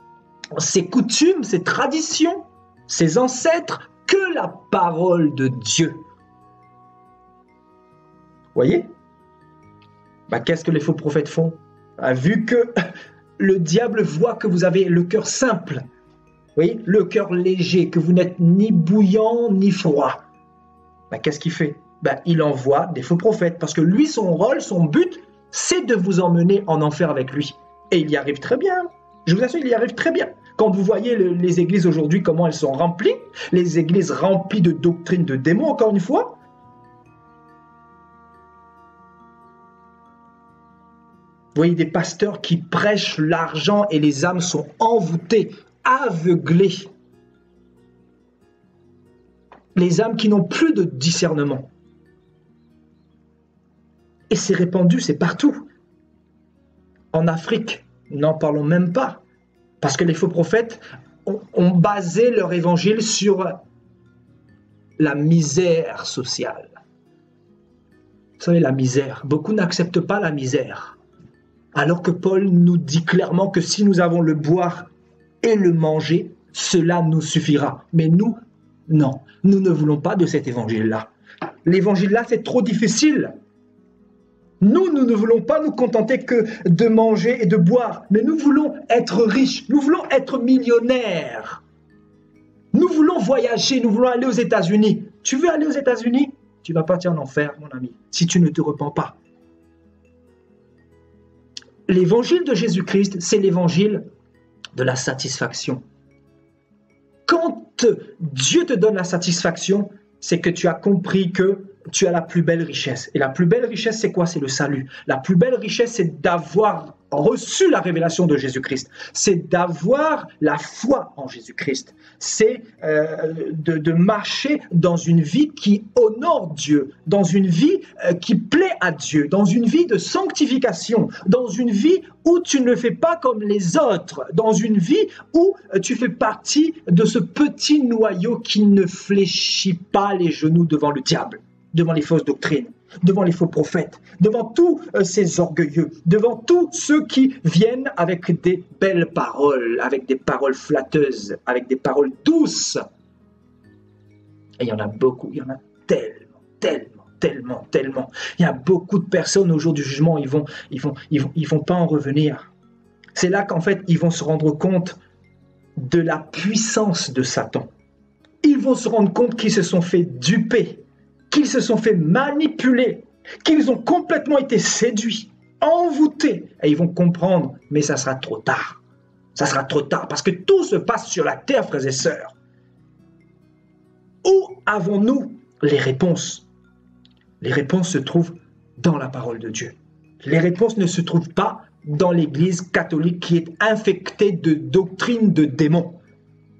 ses coutumes, ses traditions, ses ancêtres, que la parole de Dieu. Voyez? Qu'est-ce que les faux prophètes font? Vu que le diable voit que vous avez le cœur simple, voyez, le cœur léger, que vous n'êtes ni bouillant ni froid, qu'est-ce qu'il fait? Il envoie des faux prophètes, parce que lui, son rôle, son but, c'est de vous emmener en enfer avec lui. Et il y arrive très bien. Je vous assure, il y arrive très bien. Quand vous voyez les églises aujourd'hui, comment elles sont remplies, les églises remplies de doctrines de démons, encore une fois. Vous voyez des pasteurs qui prêchent l'argent et les âmes sont envoûtées, aveuglées. Les âmes qui n'ont plus de discernement. Et c'est répandu, c'est partout. En Afrique, n'en parlons même pas. Parce que les faux prophètes ont basé leur évangile sur la misère sociale. Vous savez, la misère. Beaucoup n'acceptent pas la misère. Alors que Paul nous dit clairement que si nous avons le boire et le manger, cela nous suffira. Mais nous, non. Nous ne voulons pas de cet évangile-là. L'évangile-là, c'est trop difficile. Nous ne voulons pas nous contenter que de manger et de boire, mais nous voulons être riches, nous voulons être millionnaires. Nous voulons voyager, nous voulons aller aux États-Unis. Tu veux aller aux États-Unis? Tu vas partir en enfer, mon ami, si tu ne te repens pas. L'évangile de Jésus-Christ, c'est l'évangile de la satisfaction. Quand Dieu te donne la satisfaction, c'est que tu as compris que tu as la plus belle richesse. Et la plus belle richesse, c'est quoi? C'est le salut. La plus belle richesse, c'est d'avoir reçu la révélation de Jésus-Christ. C'est d'avoir la foi en Jésus-Christ. C'est de marcher dans une vie qui honore Dieu, dans une vie qui plaît à Dieu, dans une vie de sanctification, dans une vie où tu ne fais pas comme les autres, dans une vie où tu fais partie de ce petit noyau qui ne fléchit pas les genoux devant le diable, devant les fausses doctrines, devant les faux prophètes, devant tous ces orgueilleux, devant tous ceux qui viennent avec des belles paroles, avec des paroles flatteuses, avec des paroles douces. Et il y en a beaucoup, il y en a tellement. Il y a beaucoup de personnes au jour du jugement, ils vont pas en revenir. C'est là qu'en fait, ils vont se rendre compte de la puissance de Satan. Ils vont se rendre compte qu'ils se sont fait duper, qu'ils se sont fait manipuler, qu'ils ont complètement été séduits, envoûtés. Et ils vont comprendre, mais ça sera trop tard. Ça sera trop tard, parce que tout se passe sur la terre, frères et sœurs. Où avons-nous les réponses? Les réponses se trouvent dans la parole de Dieu. Les réponses ne se trouvent pas dans l'Église catholique qui est infectée de doctrines de démons,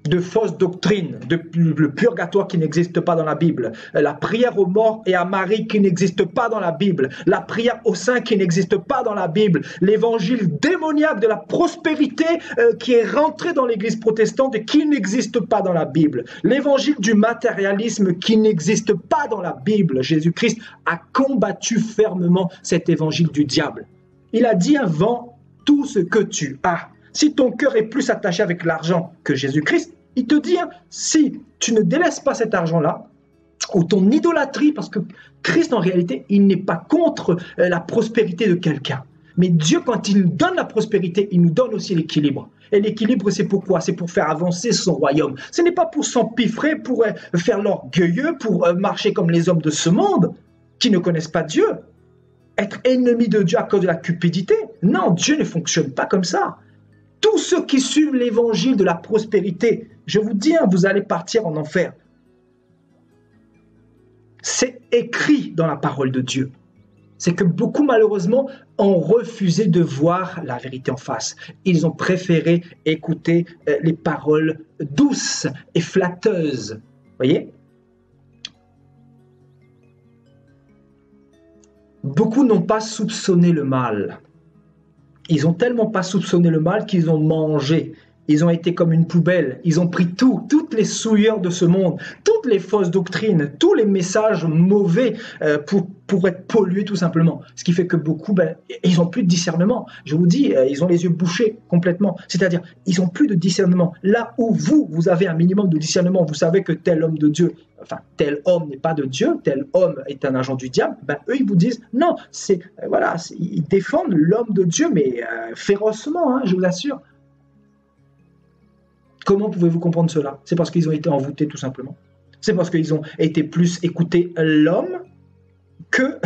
de fausses doctrines, le purgatoire qui n'existe pas dans la Bible, la prière aux morts et à Marie qui n'existe pas dans la Bible, la prière aux saints qui n'existe pas dans la Bible, l'évangile démoniaque de la prospérité qui est rentré dans l'église protestante et qui n'existe pas dans la Bible, l'évangile du matérialisme qui n'existe pas dans la Bible. Jésus-Christ a combattu fermement cet évangile du diable. Il a dit avant tout ce que tu as. Si ton cœur est plus attaché avec l'argent que Jésus-Christ, il te dit, si tu ne délaisses pas cet argent-là, ou ton idolâtrie, parce que Christ, en réalité, il n'est pas contre la prospérité de quelqu'un. Mais Dieu, quand il nous donne la prospérité, il nous donne aussi l'équilibre. Et l'équilibre, c'est pourquoi? C'est pour faire avancer son royaume. Ce n'est pas pour s'empiffrer, pour faire l'orgueilleux, pour marcher comme les hommes de ce monde, qui ne connaissent pas Dieu. Être ennemi de Dieu à cause de la cupidité. Non, Dieu ne fonctionne pas comme ça. Tous ceux qui suivent l'évangile de la prospérité, je vous dis, vous allez partir en enfer. C'est écrit dans la parole de Dieu. C'est que beaucoup, malheureusement, ont refusé de voir la vérité en face. Ils ont préféré écouter les paroles douces et flatteuses. Voyez ? Beaucoup n'ont pas soupçonné le mal. Ils n'ont tellement pas soupçonné le mal qu'ils ont mangé Ils ont été comme une poubelle. Ils ont pris toutes les souillures de ce monde, toutes les fausses doctrines, tous les messages mauvais pour être pollués tout simplement. Ce qui fait que beaucoup, ils n'ont plus de discernement. Je vous dis, ils ont les yeux bouchés complètement. C'est-à-dire, ils n'ont plus de discernement. Là où vous avez un minimum de discernement, vous savez que tel homme de Dieu, enfin, tel homme n'est pas de Dieu, tel homme est un agent du diable, eux, ils vous disent, non, ils défendent l'homme de Dieu, mais férocement, je vous assure. Comment pouvez-vous comprendre cela? C'est parce qu'ils ont été envoûtés tout simplement. C'est parce qu'ils ont été plus écouter l'homme que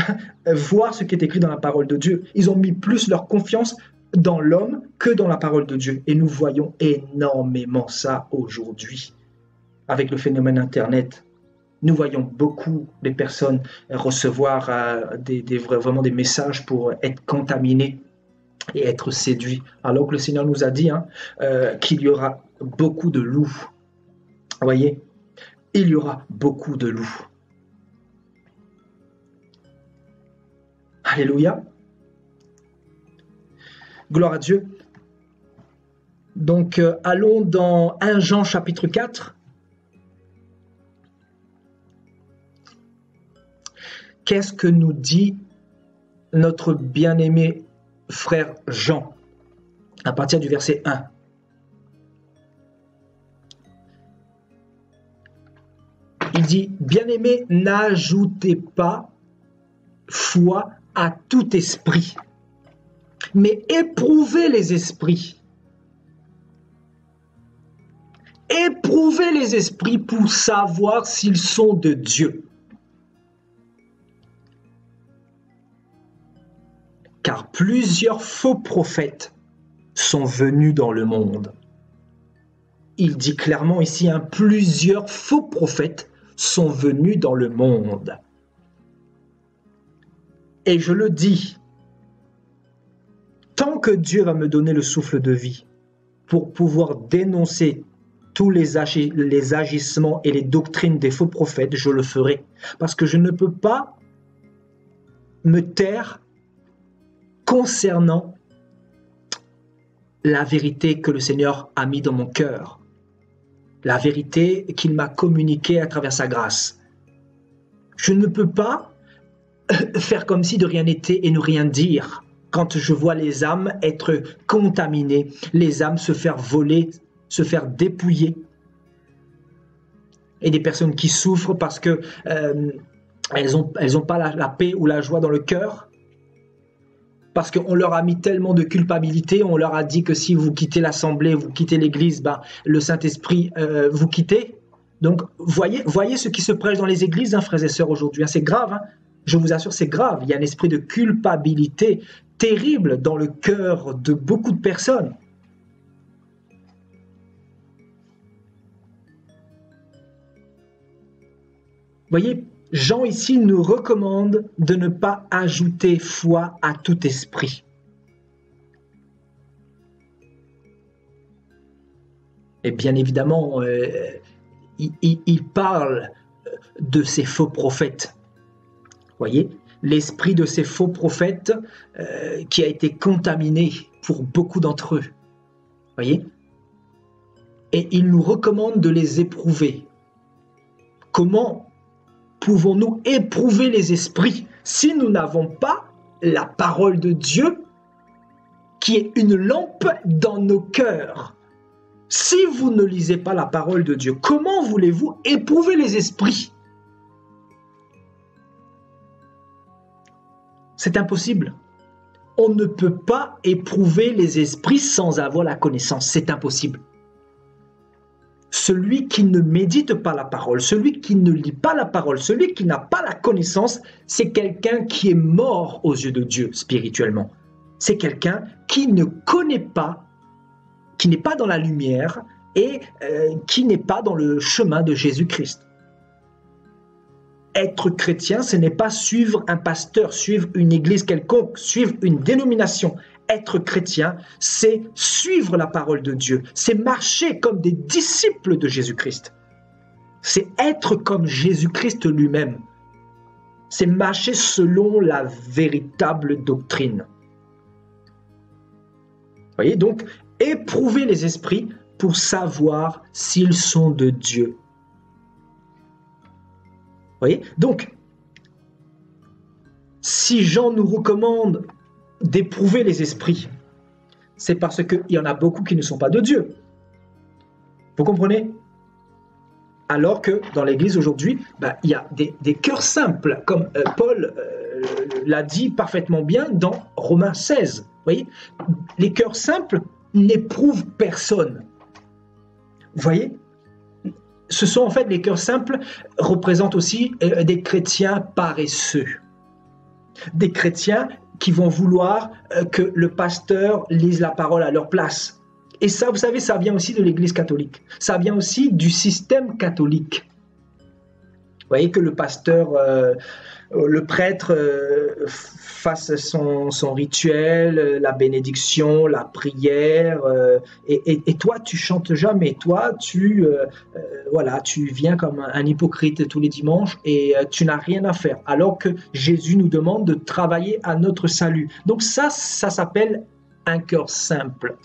voir ce qui est écrit dans la parole de Dieu. Ils ont mis plus leur confiance dans l'homme que dans la parole de Dieu. Et nous voyons énormément ça aujourd'hui. Avec le phénomène Internet, nous voyons beaucoup de personnes recevoir vraiment des messages pour être contaminés et être séduits. Alors que le Seigneur nous a dit qu'il y aura beaucoup de loups. Vous voyez, il y aura beaucoup de loups. Alléluia. Gloire à Dieu. Donc, allons dans 1 Jean chapitre 4. Qu'est-ce que nous dit notre bien-aimé frère Jean à partir du verset 1? Il dit, bien-aimés, n'ajoutez pas foi à tout esprit, mais éprouvez les esprits. Éprouvez les esprits pour savoir s'ils sont de Dieu. Car plusieurs faux prophètes sont venus dans le monde. Il dit clairement ici, plusieurs faux prophètes sont venus dans le monde. Et je le dis, tant que Dieu va me donner le souffle de vie pour pouvoir dénoncer tous les agissements et les doctrines des faux prophètes, je le ferai. Parce que je ne peux pas me taire concernant la vérité que le Seigneur a mis dans mon cœur, la vérité qu'il m'a communiquée à travers sa grâce. Je ne peux pas faire comme si de rien n'était et ne rien dire quand je vois les âmes être contaminées, les âmes se faire voler, se faire dépouiller, et des personnes qui souffrent parce que elles ont pas la paix ou la joie dans le cœur, parce qu'on leur a mis tellement de culpabilité, on leur a dit que si vous quittez l'assemblée, vous quittez l'église, le Saint-Esprit vous quittez. Donc voyez ce qui se prêche dans les églises, frères et sœurs, aujourd'hui. C'est grave, je vous assure, c'est grave. Il y a un esprit de culpabilité terrible dans le cœur de beaucoup de personnes. Voyez, Jean ici nous recommande de ne pas ajouter foi à tout esprit. Et bien évidemment, il parle de ces faux prophètes. Voyez, l'esprit de ces faux prophètes qui a été contaminé pour beaucoup d'entre eux. Voyez, et il nous recommande de les éprouver. Comment pouvons-nous éprouver les esprits si nous n'avons pas la parole de Dieu qui est une lampe dans nos cœurs? Si vous ne lisez pas la parole de Dieu, comment voulez-vous éprouver les esprits? C'est impossible. On ne peut pas éprouver les esprits sans avoir la connaissance. C'est impossible. Celui qui ne médite pas la parole, celui qui ne lit pas la parole, celui qui n'a pas la connaissance, c'est quelqu'un qui est mort aux yeux de Dieu spirituellement. C'est quelqu'un qui ne connaît pas, qui n'est pas dans la lumière et qui n'est pas dans le chemin de Jésus-Christ. Être chrétien, ce n'est pas suivre un pasteur, suivre une église quelconque, suivre une dénomination. Être chrétien, c'est suivre la parole de Dieu, c'est marcher comme des disciples de Jésus-Christ. C'est être comme Jésus-Christ lui-même. C'est marcher selon la véritable doctrine. Vous voyez, donc, éprouver les esprits pour savoir s'ils sont de Dieu. Vous voyez? Donc, si Jean nous recommande d'éprouver les esprits, c'est parce qu'il y en a beaucoup qui ne sont pas de Dieu. Vous comprenez? Alors que dans l'Église aujourd'hui, il y a des cœurs simples, comme Paul l'a dit parfaitement bien dans Romains 16. Vous voyez? Les cœurs simples n'éprouvent personne. Vous voyez? Ce sont en fait les cœurs simples représentent aussi des chrétiens paresseux. Des chrétiens qui vont vouloir que le pasteur lise la parole à leur place. Et ça, vous savez, ça vient aussi de l'Église catholique. Ça vient aussi du système catholique. Vous voyez que le pasteur, le prêtre fasse son rituel, la bénédiction, la prière, et toi, tu chantes jamais. Toi, tu viens comme un hypocrite tous les dimanches et tu n'as rien à faire. Alors que Jésus nous demande de travailler à notre salut. Donc ça s'appelle un cœur simple.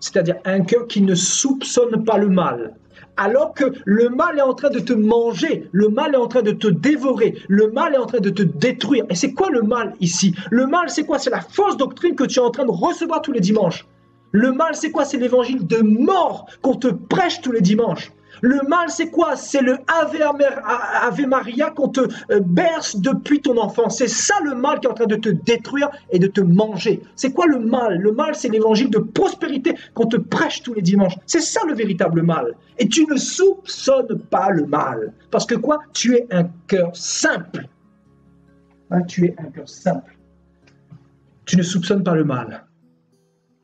C'est-à-dire un cœur qui ne soupçonne pas le mal. Alors que le mal est en train de te manger, le mal est en train de te dévorer, le mal est en train de te détruire. Et c'est quoi le mal ici? Le mal, c'est quoi? C'est la fausse doctrine que tu es en train de recevoir tous les dimanches. Le mal, c'est quoi? C'est l'évangile de mort qu'on te prêche tous les dimanches. Le mal, c'est quoi? C'est le Ave Maria qu'on te berce depuis ton enfance. C'est ça le mal qui est en train de te détruire et de te manger. C'est quoi le mal? Le mal, c'est l'évangile de prospérité qu'on te prêche tous les dimanches. C'est ça le véritable mal. Et tu ne soupçonnes pas le mal. Parce que quoi? Tu es un cœur simple. Tu es un cœur simple. Tu ne soupçonnes pas le mal.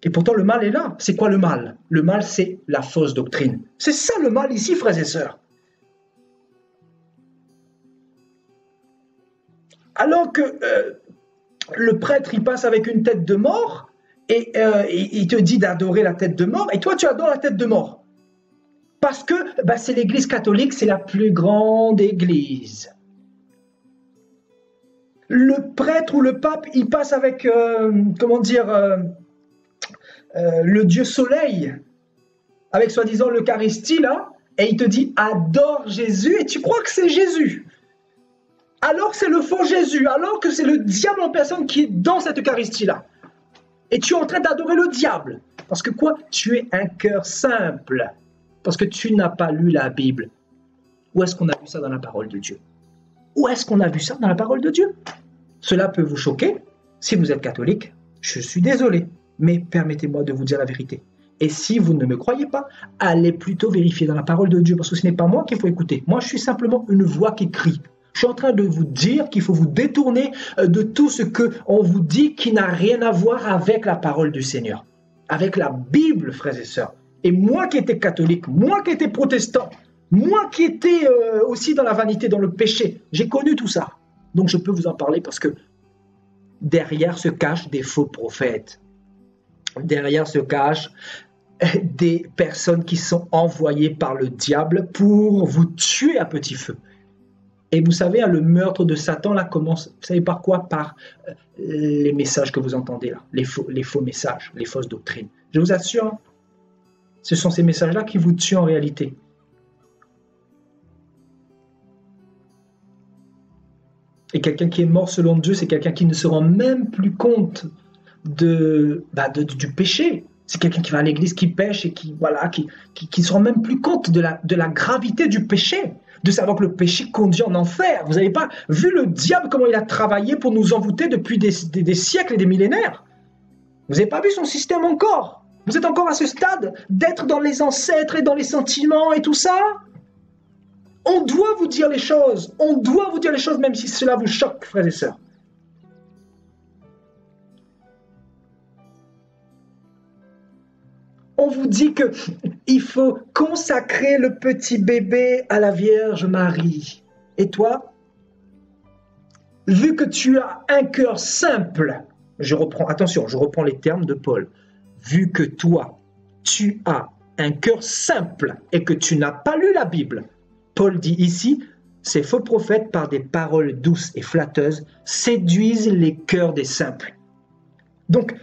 Et pourtant, le mal est là. C'est quoi le mal? Le mal, c'est la fausse doctrine. C'est ça le mal ici, frères et sœurs. Alors que le prêtre, il passe avec une tête de mort et il te dit d'adorer la tête de mort et toi, tu adores la tête de mort. Parce que c'est l'Église catholique, c'est la plus grande Église. Le prêtre ou le pape, il passe avec, le Dieu soleil, avec soi-disant l'Eucharistie, là, et il te dit « adore Jésus » et tu crois que c'est Jésus. Alors que c'est le faux Jésus, alors que c'est le diable en personne qui est dans cette Eucharistie-là. Et tu es en train d'adorer le diable. Parce que quoi? Tu es un cœur simple. Parce que tu n'as pas lu la Bible. Où est-ce qu'on a vu ça dans la parole de Dieu? Où est-ce qu'on a vu ça dans la parole de Dieu? Cela peut vous choquer. Si vous êtes catholique, je suis désolé. Mais permettez-moi de vous dire la vérité. Et si vous ne me croyez pas, allez plutôt vérifier dans la parole de Dieu, parce que ce n'est pas moi qu'il faut écouter. Moi, je suis simplement une voix qui crie. Je suis en train de vous dire qu'il faut vous détourner de tout ce qu'on vous dit qui n'a rien à voir avec la parole du Seigneur, avec la Bible, frères et sœurs. Et moi qui étais catholique, moi qui étais protestant, moi qui étais aussi dans la vanité, dans le péché, j'ai connu tout ça. Donc je peux vous en parler parce que derrière se cachent des faux prophètes. Derrière se cachent des personnes qui sont envoyées par le diable pour vous tuer à petit feu. Et vous savez, le meurtre de Satan là commence, vous savez par quoi? Par les messages que vous entendez là, les faux messages, les fausses doctrines. Je vous assure, ce sont ces messages-là qui vous tuent en réalité. Et quelqu'un qui est mort selon Dieu, c'est quelqu'un qui ne se rend même plus compte du péché. C'est quelqu'un qui va à l'église, qui pêche et qui se rend même plus compte de la gravité du péché, de savoir que le péché conduit en enfer. Vous n'avez pas vu le diable, comment il a travaillé pour nous envoûter depuis des siècles et des millénaires? Vous n'avez pas vu son système encore? Vous êtes encore à ce stade d'être dans les ancêtres et dans les sentiments et tout ça? On doit vous dire les choses. On doit vous dire les choses même si cela vous choque, frères et sœurs. On vous dit qu'il faut consacrer le petit bébé à la Vierge Marie. Et toi, vu que tu as un cœur simple, je reprends les termes de Paul. Vu que toi, tu as un cœur simple et que tu n'as pas lu la Bible, Paul dit ici, ces faux prophètes, par des paroles douces et flatteuses, séduisent les cœurs des simples. Donc,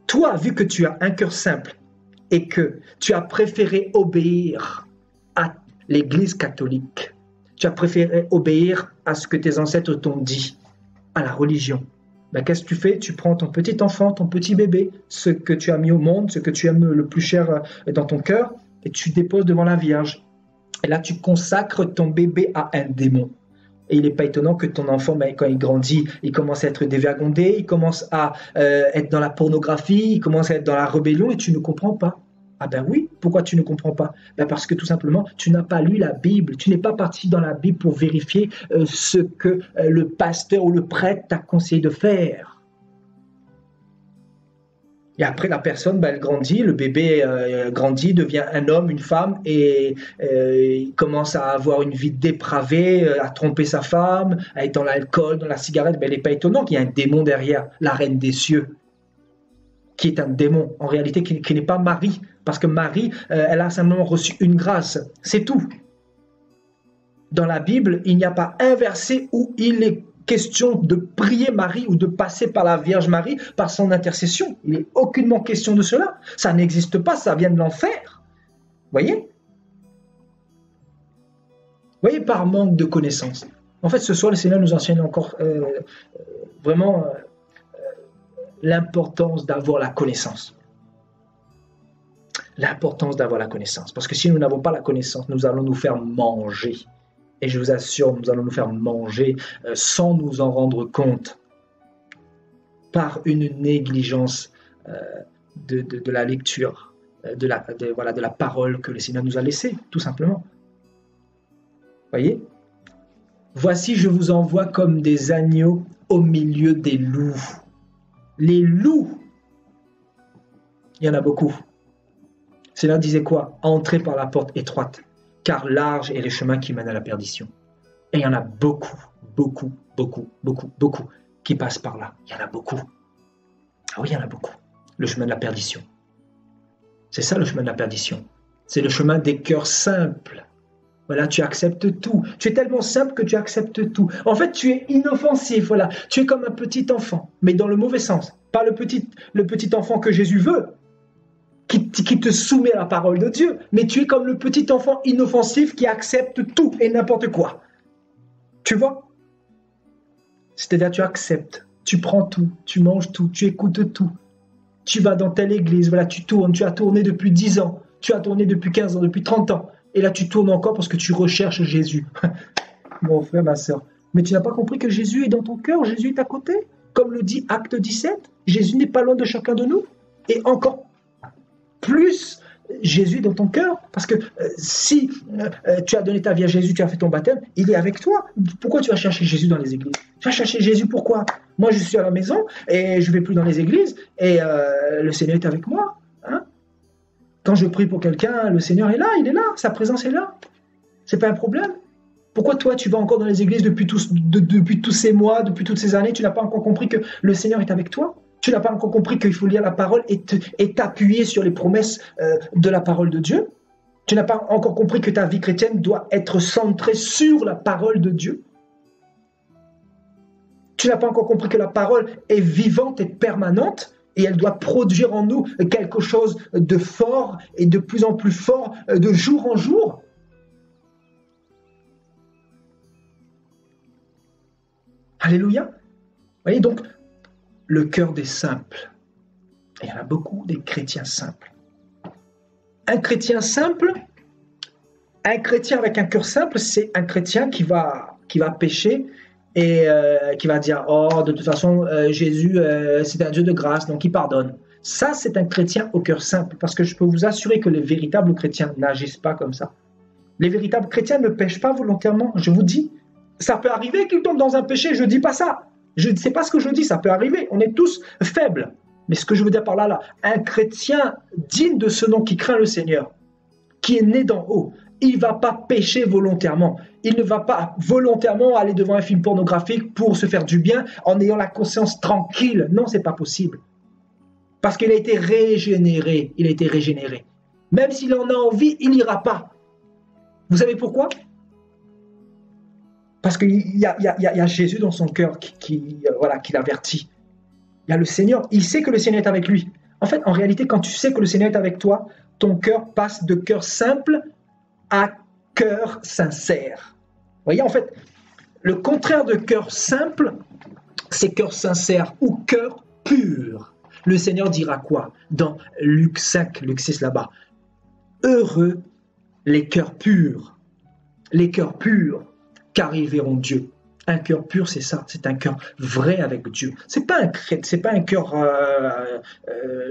toi, vu que tu as un cœur simple, et que tu as préféré obéir à l'Église catholique, tu as préféré obéir à ce que tes ancêtres t'ont dit, à la religion, ben, qu'est-ce que tu fais? Tu prends ton petit enfant, ton petit bébé, ce que tu as mis au monde, ce que tu aimes le plus cher dans ton cœur, et tu déposes devant la Vierge. Et là, tu consacres ton bébé à un démon. Et il n'est pas étonnant que ton enfant, ben, quand il grandit, il commence à être dévergondé, il commence à être dans la pornographie, il commence à être dans la rébellion, et tu ne comprends pas. Ah ben oui, pourquoi tu ne comprends pas? Ben parce que tout simplement, tu n'as pas lu la Bible. Tu n'es pas parti dans la Bible pour vérifier ce que le pasteur ou le prêtre t'a conseillé de faire. Et après, la personne, ben, elle grandit, le bébé grandit, devient un homme, une femme, et il commence à avoir une vie dépravée, à tromper sa femme, à être dans l'alcool, dans la cigarette. Ben, il n'est pas étonnant qu'il y ait un démon derrière, la reine des cieux, qui est un démon, en réalité, qui n'est pas Marie, parce que Marie, elle a simplement reçu une grâce, c'est tout. Dans la Bible, il n'y a pas un verset où il est question de prier Marie ou de passer par la Vierge Marie, par son intercession. Il n'est aucunement question de cela. Ça n'existe pas, ça vient de l'enfer. Voyez? Voyez, par manque de connaissances. En fait, ce soir, le Seigneur nous enseigne encore vraiment l'importance d'avoir la connaissance. L'importance d'avoir la connaissance. Parce que si nous n'avons pas la connaissance, nous allons nous faire manger. Et je vous assure, nous allons nous faire manger sans nous en rendre compte par une négligence de la lecture, de la parole que le Seigneur nous a laissée, tout simplement. Voyez? Voici, je vous envoie comme des agneaux au milieu des loups. Les loups, il y en a beaucoup. Cela disait quoi? Entrez par la porte étroite, car large est le chemin qui mène à la perdition. Et il y en a beaucoup, beaucoup, beaucoup, beaucoup, beaucoup qui passent par là. Il y en a beaucoup. Ah oui, il y en a beaucoup. Le chemin de la perdition. C'est ça le chemin de la perdition. C'est le chemin des cœurs simples. Voilà, tu acceptes tout. Tu es tellement simple que tu acceptes tout. En fait, tu es inoffensif. Voilà, tu es comme un petit enfant, mais dans le mauvais sens. Pas le petit enfant que Jésus veut, qui te soumet à la parole de Dieu, mais tu es comme le petit enfant inoffensif qui accepte tout et n'importe quoi. Tu vois? C'est-à-dire, tu acceptes, tu prends tout, tu manges tout, tu écoutes tout. Tu vas dans telle église, voilà, tu tournes, tu as tourné depuis 10 ans, tu as tourné depuis 15 ans, depuis 30 ans, et là tu tournes encore parce que tu recherches Jésus. Mon frère, ma soeur, mais tu n'as pas compris que Jésus est dans ton cœur, Jésus est à côté. Comme le dit Acte 17, Jésus n'est pas loin de chacun de nous, et encore plus Jésus dans ton cœur, parce que si tu as donné ta vie à Jésus, tu as fait ton baptême, il est avec toi. Pourquoi tu vas chercher Jésus dans les églises? Tu vas chercher Jésus pourquoi? Moi je suis à la maison et je ne vais plus dans les églises et le Seigneur est avec moi. Hein? Quand je prie pour quelqu'un, le Seigneur est là, il est là, sa présence est là. C'est pas un problème. Pourquoi toi tu vas encore dans les églises depuis tous ces mois, depuis toutes ces années, tu n'as pas encore compris que le Seigneur est avec toi? Tu n'as pas encore compris qu'il faut lire la parole et t'appuyer sur les promesses de la parole de Dieu? Tu n'as pas encore compris que ta vie chrétienne doit être centrée sur la parole de Dieu? Tu n'as pas encore compris que la parole est vivante et permanente et elle doit produire en nous quelque chose de fort et de plus en plus fort de jour en jour? Alléluia. Vous voyez donc, le cœur des simples. Et il y en a beaucoup, des chrétiens simples. Un chrétien simple, un chrétien avec un cœur simple, c'est un chrétien qui va pécher et qui va dire « Oh, de toute façon, Jésus, c'est un Dieu de grâce, donc il pardonne. » Ça, c'est un chrétien au cœur simple, parce que je peux vous assurer que les véritables chrétiens n'agissent pas comme ça. Les véritables chrétiens ne pêchent pas volontairement, je vous dis. Ça peut arriver qu'ils tombent dans un péché, je ne dis pas ça. Je ne sais pas ce que je dis, ça peut arriver. On est tous faibles. Mais ce que je veux dire par là, un chrétien digne de ce nom qui craint le Seigneur, qui est né d'en haut, il ne va pas pécher volontairement. Il ne va pas volontairement aller devant un film pornographique pour se faire du bien en ayant la conscience tranquille. Non, ce n'est pas possible. Parce qu'il a été régénéré. Il a été régénéré. Même s'il en a envie, il n'ira pas. Vous savez pourquoi ? Parce qu'il y a Jésus dans son cœur qui l'avertit. Il y a le Seigneur. Il sait que le Seigneur est avec lui. En fait, en réalité, quand tu sais que le Seigneur est avec toi, ton cœur passe de cœur simple à cœur sincère. Vous voyez, en fait, le contraire de cœur simple, c'est cœur sincère ou cœur pur. Le Seigneur dira quoi dans Luc 5, Luc 6 là-bas? Heureux les cœurs purs, car ils verront Dieu. Un cœur pur, c'est ça, c'est un cœur vrai avec Dieu. C'est pas un cœur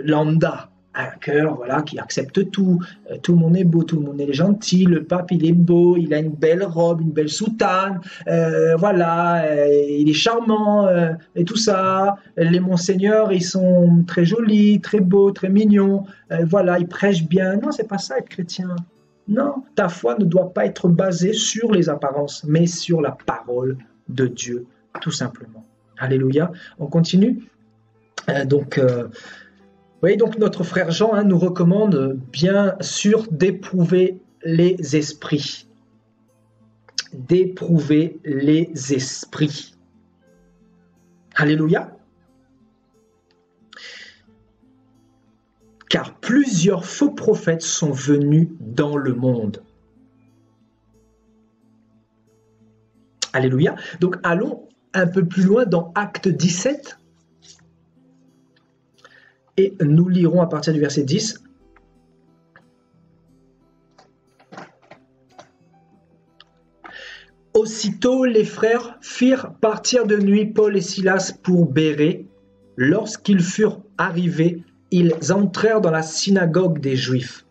lambda, un cœur voilà qui accepte tout. Tout le monde est beau, tout le monde est gentil. Le pape il est beau, il a une belle robe, une belle soutane, il est charmant et tout ça. Les monseigneurs ils sont très jolis, très beaux, très mignons. Ils prêchent bien. Non, c'est pas ça être chrétien. Non, ta foi ne doit pas être basée sur les apparences, mais sur la parole de Dieu, tout simplement. Alléluia. On continue. Donc notre frère Jean nous recommande bien sûr d'éprouver les esprits. D'éprouver les esprits. Alléluia. Car plusieurs faux prophètes sont venus dans le monde. Alléluia. Donc allons un peu plus loin dans Acte 17 et nous lirons à partir du verset 10. Aussitôt les frères firent partir de nuit Paul et Silas pour Bérée. Lorsqu'ils furent arrivés, ils entrèrent dans la synagogue des Juifs.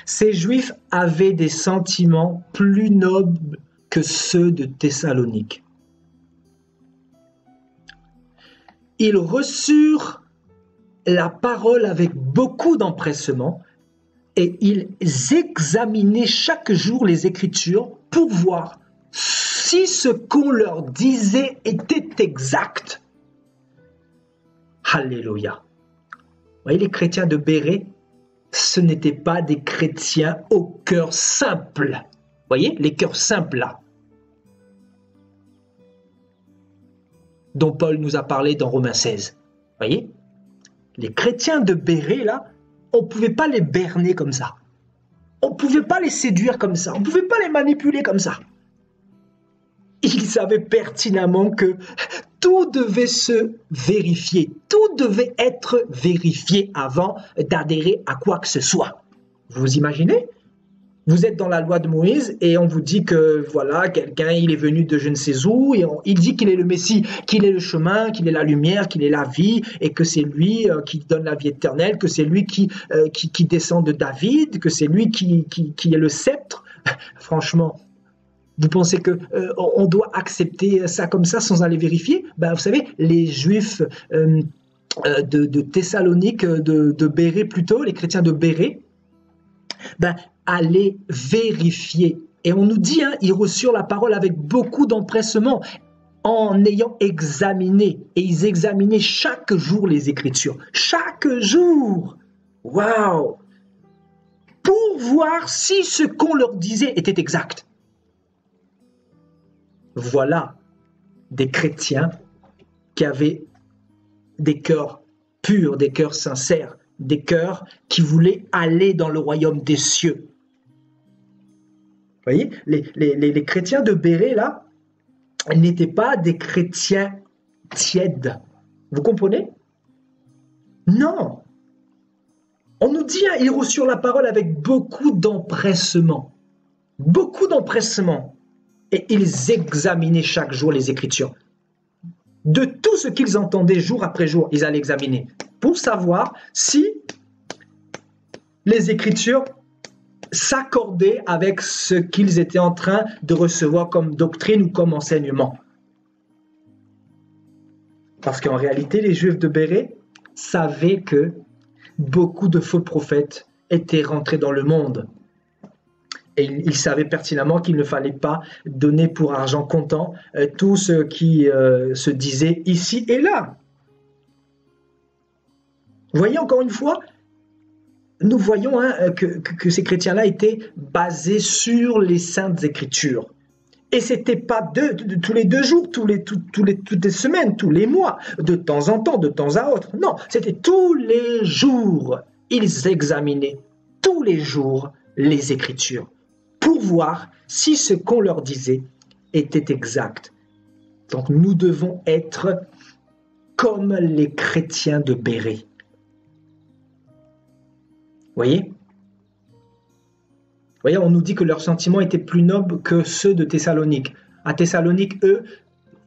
Ces Juifs avaient des sentiments plus nobles que ceux de Thessalonique. Ils reçurent la parole avec beaucoup d'empressement et ils examinaient chaque jour les Écritures pour voir si ce qu'on leur disait était exact. Alléluia. Vous voyez, les chrétiens de Bérée, ce n'étaient pas des chrétiens au cœur simple. Vous voyez, les cœurs simples là, dont Paul nous a parlé dans Romains 16. Vous voyez, les chrétiens de Bérée là, on ne pouvait pas les berner comme ça. On ne pouvait pas les séduire comme ça. On ne pouvait pas les manipuler comme ça. Ils savaient pertinemment que tout devait se vérifier. Tout devait être vérifié avant d'adhérer à quoi que ce soit. Vous imaginez ? Vous êtes dans la loi de Moïse et on vous dit que voilà, quelqu'un, il est venu de je ne sais où et il dit qu'il est le Messie, qu'il est le chemin, qu'il est la lumière, qu'il est la vie et que c'est lui qui donne la vie éternelle, que c'est lui qui descend de David, que c'est lui qui est le sceptre. Franchement, vous pensez que on doit accepter ça comme ça sans aller vérifier? Ben, vous savez, les Juifs de Thessalonique, de Bérée plutôt, les chrétiens de Bérée, ben, allaient vérifier. Et on nous dit, ils reçurent la parole avec beaucoup d'empressement en ayant examiné. Et ils examinaient chaque jour les Écritures. Chaque jour! Waouh! Pour voir si ce qu'on leur disait était exact. Voilà des chrétiens qui avaient des cœurs purs, des cœurs sincères, des cœurs qui voulaient aller dans le royaume des cieux. Vous voyez, les chrétiens de Bérée, là, n'étaient pas des chrétiens tièdes. Vous comprenez? Non. On nous dit, ils reçurent la parole avec beaucoup d'empressement. Beaucoup d'empressement. Et ils examinaient chaque jour les Écritures. De tout ce qu'ils entendaient jour après jour, ils allaient examiner pour savoir si les Écritures s'accordaient avec ce qu'ils étaient en train de recevoir comme doctrine ou comme enseignement. Parce qu'en réalité, les Juifs de Bérée savaient que beaucoup de faux prophètes étaient rentrés dans le monde. Et ils savaient pertinemment qu'il ne fallait pas donner pour argent comptant tout ce qui se disait ici et là. Vous voyez, encore une fois, nous voyons que ces chrétiens-là étaient basés sur les Saintes Écritures. Et c'était pas tous les 2 jours, toutes les semaines, tous les mois, de temps en temps, de temps à autre. Non, c'était tous les jours. Ils examinaient tous les jours les Écritures pour voir si ce qu'on leur disait était exact. Donc nous devons être comme les chrétiens de Bérée. Voyez, on nous dit que leurs sentiments étaient plus nobles que ceux de Thessalonique. À Thessalonique, eux,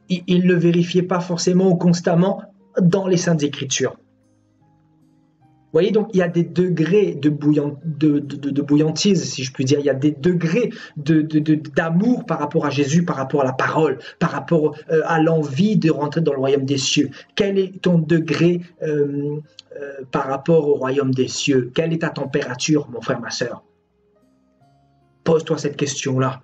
ils ne vérifiaient pas forcément ou constamment dans les Saintes Écritures. Vous voyez, donc il y a des degrés de bouillantise, si je puis dire. Il y a des degrés d'amour par rapport à Jésus, par rapport à la parole, par rapport à l'envie de rentrer dans le royaume des cieux. Quel est ton degré par rapport au royaume des cieux? Quelle est ta température, mon frère, ma sœur? Pose-toi cette question-là.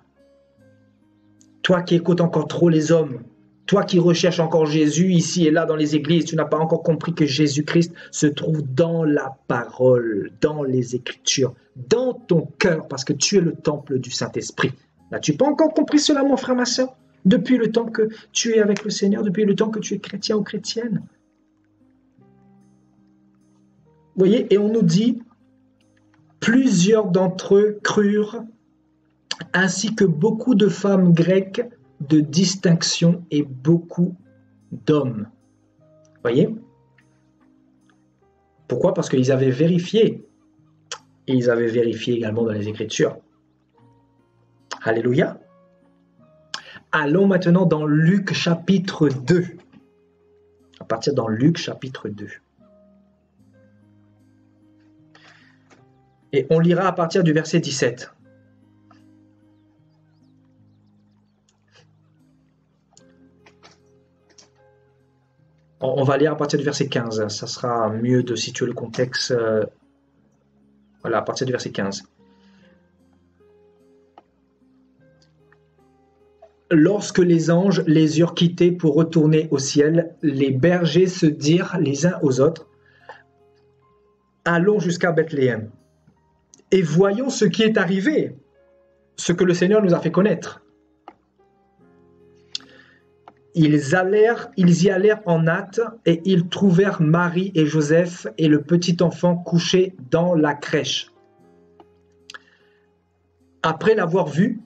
Toi qui écoutes encore trop les hommes, toi qui recherches encore Jésus ici et là dans les églises, tu n'as pas encore compris que Jésus-Christ se trouve dans la parole, dans les Écritures, dans ton cœur, parce que tu es le temple du Saint-Esprit. N'as-tu pas encore compris cela, mon frère, ma sœur? Depuis le temps que tu es avec le Seigneur, depuis le temps que tu es chrétien ou chrétienne. Vous voyez, et on nous dit, plusieurs d'entre eux crurent, ainsi que beaucoup de femmes grecques de distinction et beaucoup d'hommes. Voyez? Pourquoi? Parce qu'ils avaient vérifié. Et ils avaient vérifié également dans les Écritures. Alléluia. Allons maintenant dans Luc chapitre 2. À partir dans Luc chapitre 2. Et on lira à partir du verset 17. On va lire à partir du verset 15. Ça sera mieux de situer le contexte. Voilà, à partir du verset 15. Lorsque les anges les eurent quittés pour retourner au ciel, les bergers se dirent les uns aux autres, « Allons jusqu'à Bethléem et voyons ce qui est arrivé, ce que le Seigneur nous a fait connaître. » Ils y allèrent en hâte et ils trouvèrent Marie et Joseph et le petit enfant couché dans la crèche. Après l'avoir vu,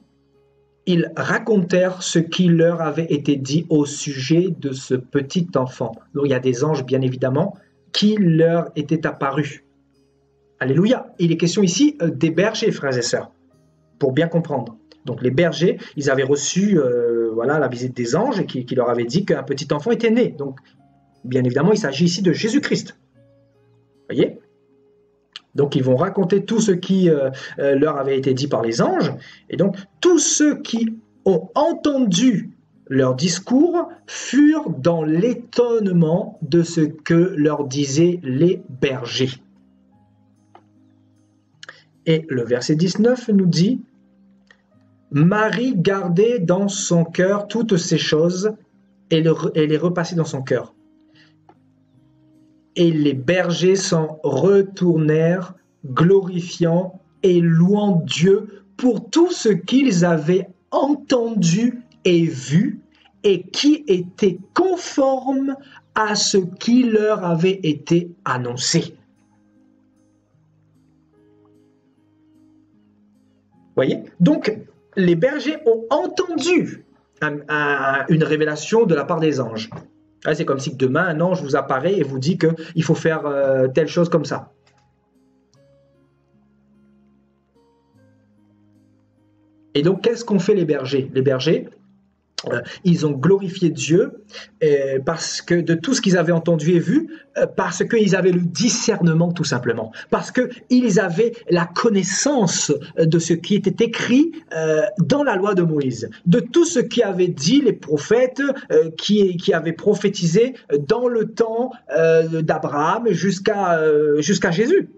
ils racontèrent ce qui leur avait été dit au sujet de ce petit enfant. Donc il y a des anges, bien évidemment, qui leur étaient apparus. Alléluia. Il est question ici des bergers, frères et sœurs, pour bien comprendre. Donc les bergers, ils avaient reçu la visite des anges et qui leur avaient dit qu'un petit enfant était né. Donc, bien évidemment, il s'agit ici de Jésus-Christ. Voyez? Donc, ils vont raconter tout ce qui leur avait été dit par les anges. Et donc, tous ceux qui ont entendu leur discours furent dans l'étonnement de ce que leur disaient les bergers. Et le verset 19 nous dit: Marie gardait dans son cœur toutes ces choses et les repassait dans son cœur. Et les bergers s'en retournèrent, glorifiant et louant Dieu pour tout ce qu'ils avaient entendu et vu, et qui était conforme à ce qui leur avait été annoncé. Voyez? Donc, les bergers ont entendu une révélation de la part des anges. C'est comme si demain un ange vous apparaît et vous dit qu'il faut faire telle chose comme ça. Et donc, qu'est-ce qu'ont fait les bergers? Les bergers, ils ont glorifié Dieu parce que de tout ce qu'ils avaient entendu et vu, parce qu'ils avaient le discernement tout simplement, parce qu'ils avaient la connaissance de ce qui était écrit dans la loi de Moïse, de tout ce qui avait dit les prophètes qui avaient prophétisé dans le temps d'Abraham jusqu'à Jésus.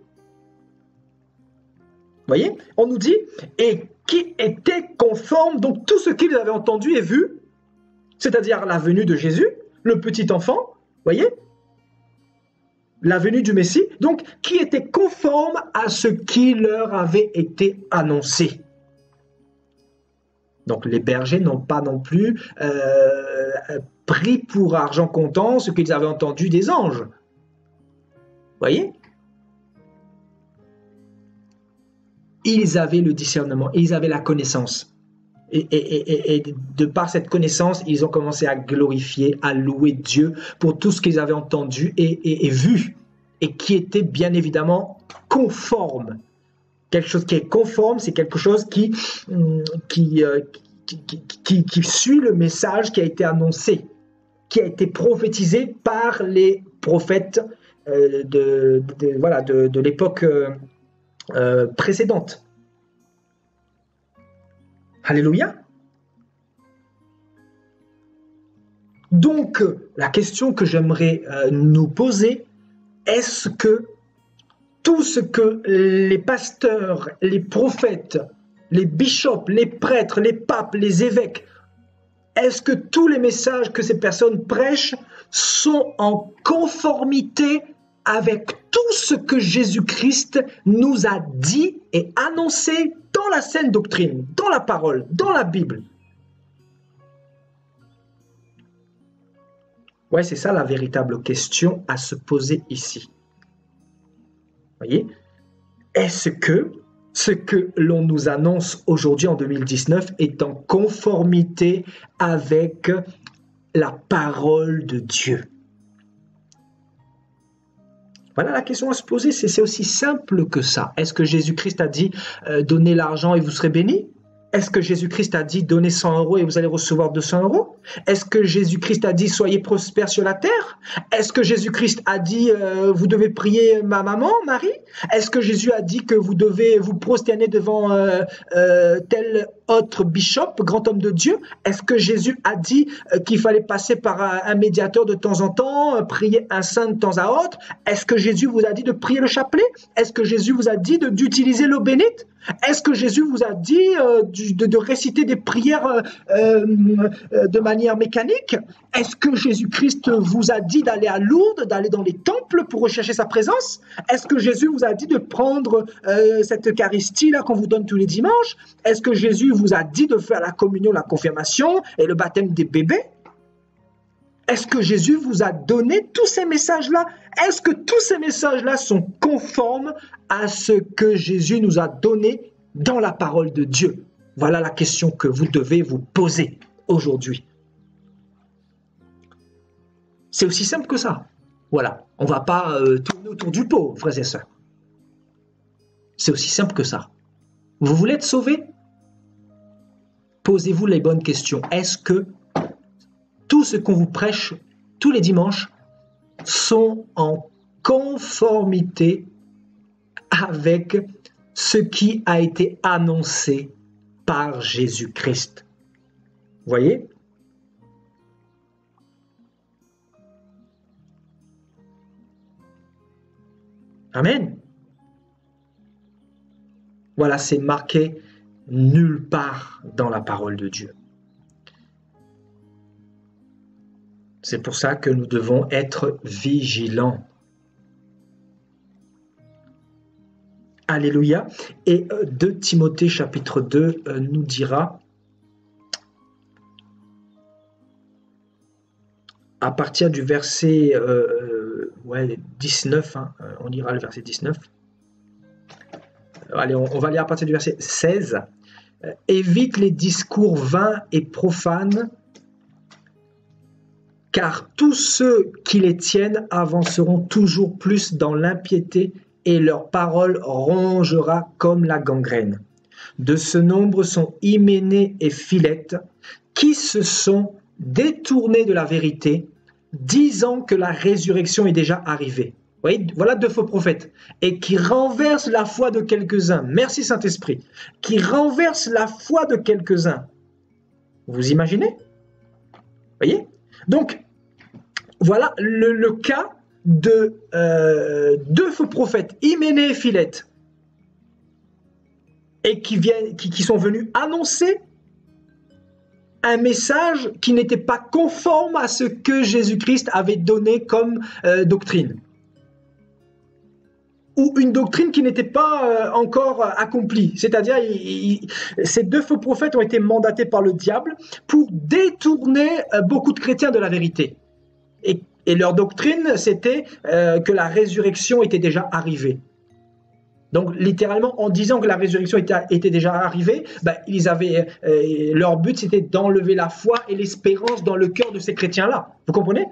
Vous voyez? On nous dit, et qui était conforme, donc tout ce qu'ils avaient entendu et vu, c'est-à-dire la venue de Jésus, le petit enfant, voyez, la venue du Messie, donc qui était conforme à ce qui leur avait été annoncé. Donc les bergers n'ont pas non plus pris pour argent comptant ce qu'ils avaient entendu des anges. Vous voyez? Ils avaient le discernement, ils avaient la connaissance. Et de par cette connaissance, ils ont commencé à glorifier, à louer Dieu pour tout ce qu'ils avaient entendu et vu, et qui était bien évidemment conforme. Quelque chose qui est conforme, c'est quelque chose qui suit le message qui a été annoncé, qui a été prophétisé par les prophètes de l'époque précédente. Alléluia. Donc, la question que j'aimerais nous poser, est-ce que tout ce que les pasteurs, les prophètes, les bishops, les prêtres, les papes, les évêques, est-ce que tous les messages que ces personnes prêchent sont en conformité avec tout ce que Jésus-Christ nous a dit et annoncé dans la saine doctrine, dans la parole, dans la Bible? Ouais, c'est ça la véritable question à se poser ici. Voyez? Est-ce que ce que l'on nous annonce aujourd'hui en 2019 est en conformité avec la parole de Dieu? Voilà la question à se poser, c'est aussi simple que ça. Est-ce que Jésus-Christ a dit donnez l'argent et vous serez bénis? Est-ce que Jésus-Christ a dit donnez 100 € et vous allez recevoir 200 €? Est-ce que Jésus-Christ a dit soyez prospères sur la terre? Est-ce que Jésus-Christ a dit vous devez prier ma maman, Marie? Est-ce que Jésus a dit que vous devez vous prosterner devant tel autre bishop, grand homme de Dieu? Est-ce que Jésus a dit qu'il fallait passer par un médiateur de temps en temps, prier un saint de temps à autre? Est-ce que Jésus vous a dit de prier le chapelet? Est-ce que Jésus vous a dit d'utiliser l'eau bénite? Est-ce que Jésus vous a dit de réciter des prières de manière mécanique? Est-ce que Jésus-Christ vous a dit d'aller à Lourdes, d'aller dans les temples pour rechercher sa présence? Est-ce que Jésus vous a dit de prendre cette Eucharistie-là qu'on vous donne tous les dimanches? Est-ce que Jésus vous a dit de faire la communion, la confirmation et le baptême des bébés? Est-ce que Jésus vous a donné tous ces messages-là? Est-ce que tous ces messages-là sont conformes à ce que Jésus nous a donné dans la parole de Dieu? Voilà la question que vous devez vous poser aujourd'hui. C'est aussi simple que ça. Voilà, on ne va pas tourner autour du pot, frères et sœurs. C'est aussi simple que ça. Vous voulez être sauvé? Posez-vous les bonnes questions. Est-ce que tout ce qu'on vous prêche tous les dimanches sont en conformité avec ce qui a été annoncé par Jésus-Christ? Vous voyez? Amen. Voilà, c'est marqué nulle part dans la parole de Dieu. C'est pour ça que nous devons être vigilants. Alléluia. Et 2 Timothée chapitre 2 nous dira, à partir du verset 19, on lira le verset 19. Allez, on va lire à partir du verset 16. Évite les discours vains et profanes, car tous ceux qui les tiennent avanceront toujours plus dans l'impiété et leur parole rongera comme la gangrène. De ce nombre sont Hyménée et Philette, qui se sont détournés de la vérité, disant que la résurrection est déjà arrivée. Vous voyez, voilà 2 faux prophètes, et qui renversent la foi de quelques-uns. Merci Saint-Esprit. Qui renversent la foi de quelques-uns. Vous imaginez? Vous voyez? Donc, voilà le cas de 2 faux prophètes, Hyménée et Philette, et qui sont venus annoncer un message qui n'était pas conforme à ce que Jésus-Christ avait donné comme doctrine. ou une doctrine qui n'était pas encore accomplie. C'est-à-dire, ces deux faux prophètes ont été mandatés par le diable pour détourner beaucoup de chrétiens de la vérité. Et leur doctrine, c'était que la résurrection était déjà arrivée. Donc, littéralement, en disant que la résurrection était déjà arrivée, ils avaient, leur but, c'était d'enlever la foi et l'espérance dans le cœur de ces chrétiens-là. Vous comprenez?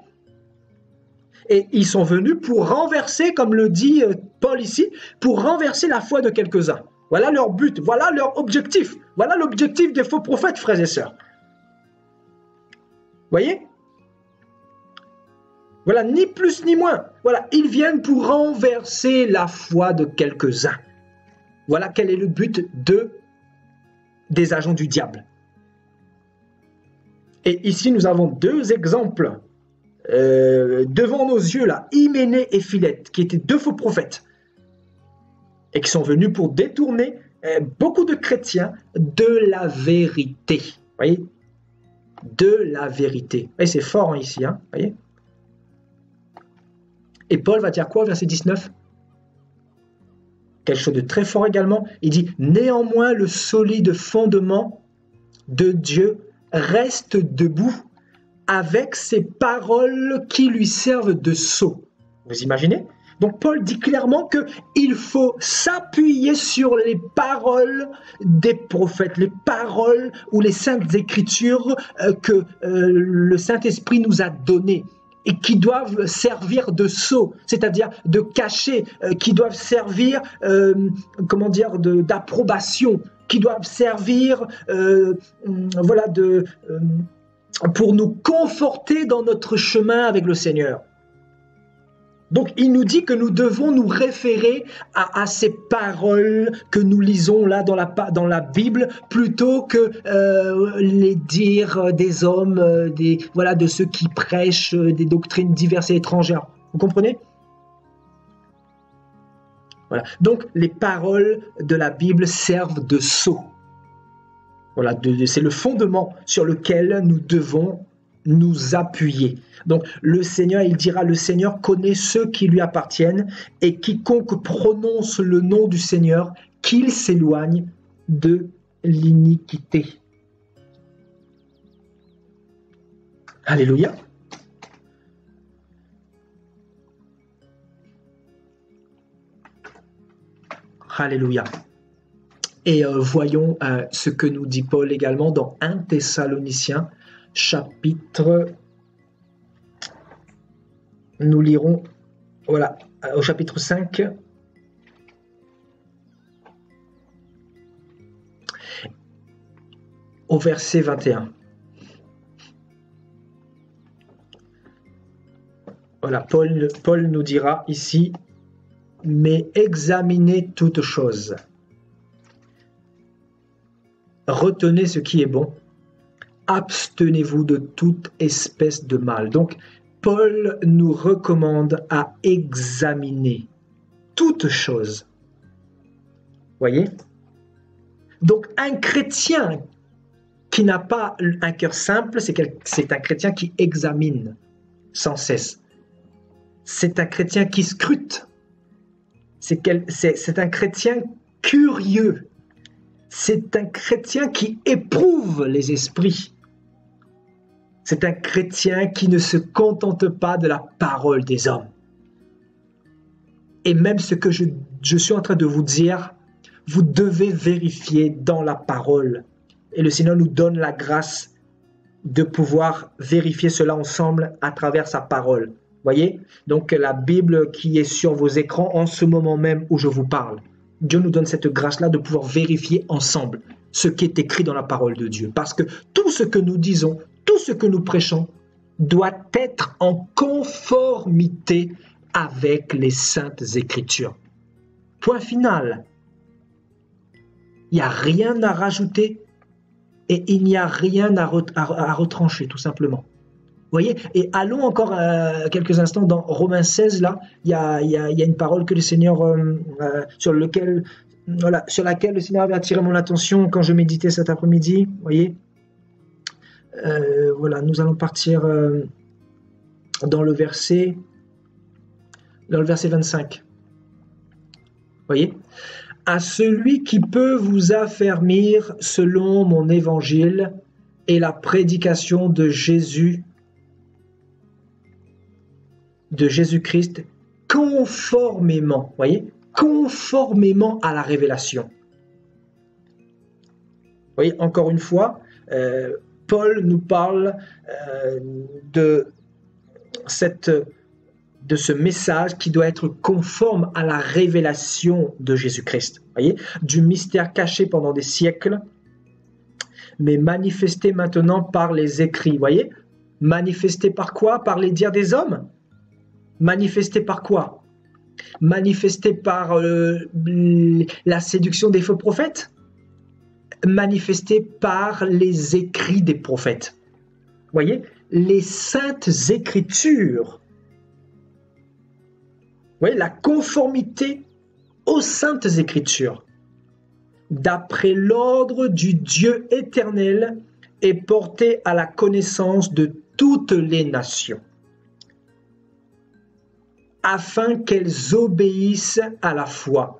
Et ils sont venus pour renverser, comme le dit Paul ici, pour renverser la foi de quelques-uns. Voilà leur but, voilà leur objectif. Voilà l'objectif des faux prophètes, frères et sœurs. Voyez? Voilà, ni plus ni moins. Voilà, ils viennent pour renverser la foi de quelques-uns. Voilà quel est le but des agents du diable. Et ici, nous avons deux exemples devant nos yeux, là, Hyménée et Philette, qui étaient deux faux prophètes, et qui sont venus pour détourner beaucoup de chrétiens de la vérité. Voyez? De la vérité. Et c'est fort hein, ici, hein, voyez? Et Paul va dire quoi au verset 19? Quelque chose de très fort également. Il dit « Néanmoins, le solide fondement de Dieu reste debout avec ses paroles qui lui servent de sceau. » Vous imaginez? Donc Paul dit clairement qu'il faut s'appuyer sur les paroles des prophètes, les paroles ou les saintes écritures que le Saint-Esprit nous a données, et qui doivent servir de sceau, c'est-à-dire de cachet, qui doivent servir, comment dire, d'approbation, qui doivent servir, voilà, pour nous conforter dans notre chemin avec le Seigneur. Donc, il nous dit que nous devons nous référer à ces paroles que nous lisons là dans la Bible, plutôt que les dires des hommes, voilà, de ceux qui prêchent des doctrines diverses et étrangères. Vous comprenez? Voilà. Donc, les paroles de la Bible servent de sceau. Voilà, c'est le fondement sur lequel nous devons nous appuyer. Donc le Seigneur, il dira, le Seigneur connaît ceux qui lui appartiennent, et quiconque prononce le nom du Seigneur, qu'il s'éloigne de l'iniquité. Alléluia. Alléluia. Et voyons ce que nous dit Paul également dans 1 Thessaloniciens, chapitre, nous lirons, voilà, au chapitre 5, au verset 21. Voilà, Paul nous dira ici, « Mais examinez toutes choses, retenez ce qui est bon, abstenez-vous de toute espèce de mal. » Donc, Paul nous recommande à examiner toutes choses. Voyez? Donc, un chrétien qui n'a pas un cœur simple, c'est un chrétien qui examine sans cesse. C'est un chrétien qui scrute. C'est un chrétien curieux. C'est un chrétien qui éprouve les esprits. C'est un chrétien qui ne se contente pas de la parole des hommes. Et même ce que je suis en train de vous dire, vous devez vérifier dans la parole. Et le Seigneur nous donne la grâce de pouvoir vérifier cela ensemble à travers sa parole. Voyez? Donc la Bible qui est sur vos écrans en ce moment même où je vous parle. Dieu nous donne cette grâce-là de pouvoir vérifier ensemble ce qui est écrit dans la parole de Dieu. Parce que tout ce que nous disons, tout ce que nous prêchons doit être en conformité avec les saintes écritures. Point final. Il n'y a rien à rajouter et il n'y a rien à retrancher, tout simplement. Vous voyez? Et allons encore quelques instants dans Romains 16, là, il y a une parole que le Seigneur, sur laquelle le Seigneur avait attiré mon attention quand je méditais cet après-midi. Vous voyez? Voilà, nous allons partir dans le verset 25. Voyez? À celui qui peut vous affermir selon mon évangile et la prédication de Jésus-Christ, conformément, voyez, conformément à la révélation. Vous voyez, encore une fois, Paul nous parle de ce message qui doit être conforme à la révélation de Jésus-Christ. Voyez, du mystère caché pendant des siècles, mais manifesté maintenant par les écrits. Voyez, manifesté par quoi? Par les dires des hommes. Manifesté par quoi? Manifesté par la séduction des faux prophètes? Manifesté par les écrits des prophètes. Voyez, les saintes écritures. Voyez, la conformité aux saintes écritures, d'après l'ordre du Dieu éternel, est portée à la connaissance de toutes les nations, afin qu'elles obéissent à la foi.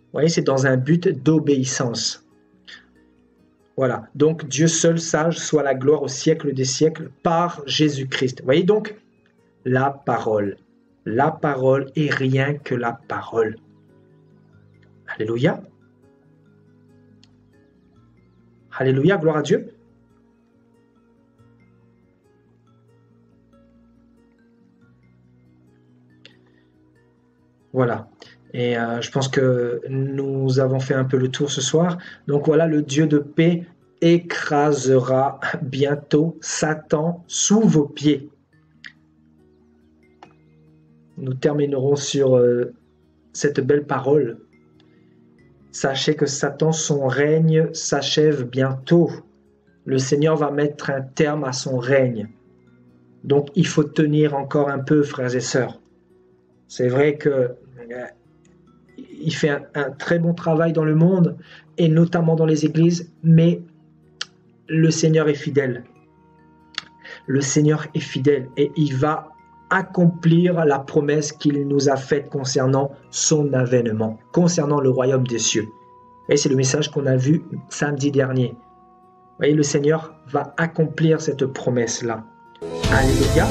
Vous voyez, c'est dans un but d'obéissance. Voilà, donc Dieu seul sage soit la gloire au siècle des siècles par Jésus-Christ. Vous voyez donc, la parole est rien que la parole. Alléluia. Alléluia, gloire à Dieu. Voilà. Et je pense que nous avons fait un peu le tour ce soir. Donc voilà, le Dieu de paix écrasera bientôt Satan sous vos pieds. Nous terminerons sur cette belle parole. Sachez que Satan, son règne s'achève bientôt. Le Seigneur va mettre un terme à son règne. Donc il faut tenir encore un peu, frères et sœurs. C'est vrai que il fait un très bon travail dans le monde, et notamment dans les églises, mais le Seigneur est fidèle. Le Seigneur est fidèle, et il va accomplir la promesse qu'il nous a faite concernant son avènement, concernant le royaume des cieux. Et c'est le message qu'on a vu samedi dernier. Vous voyez, le Seigneur va accomplir cette promesse-là. Alléluia.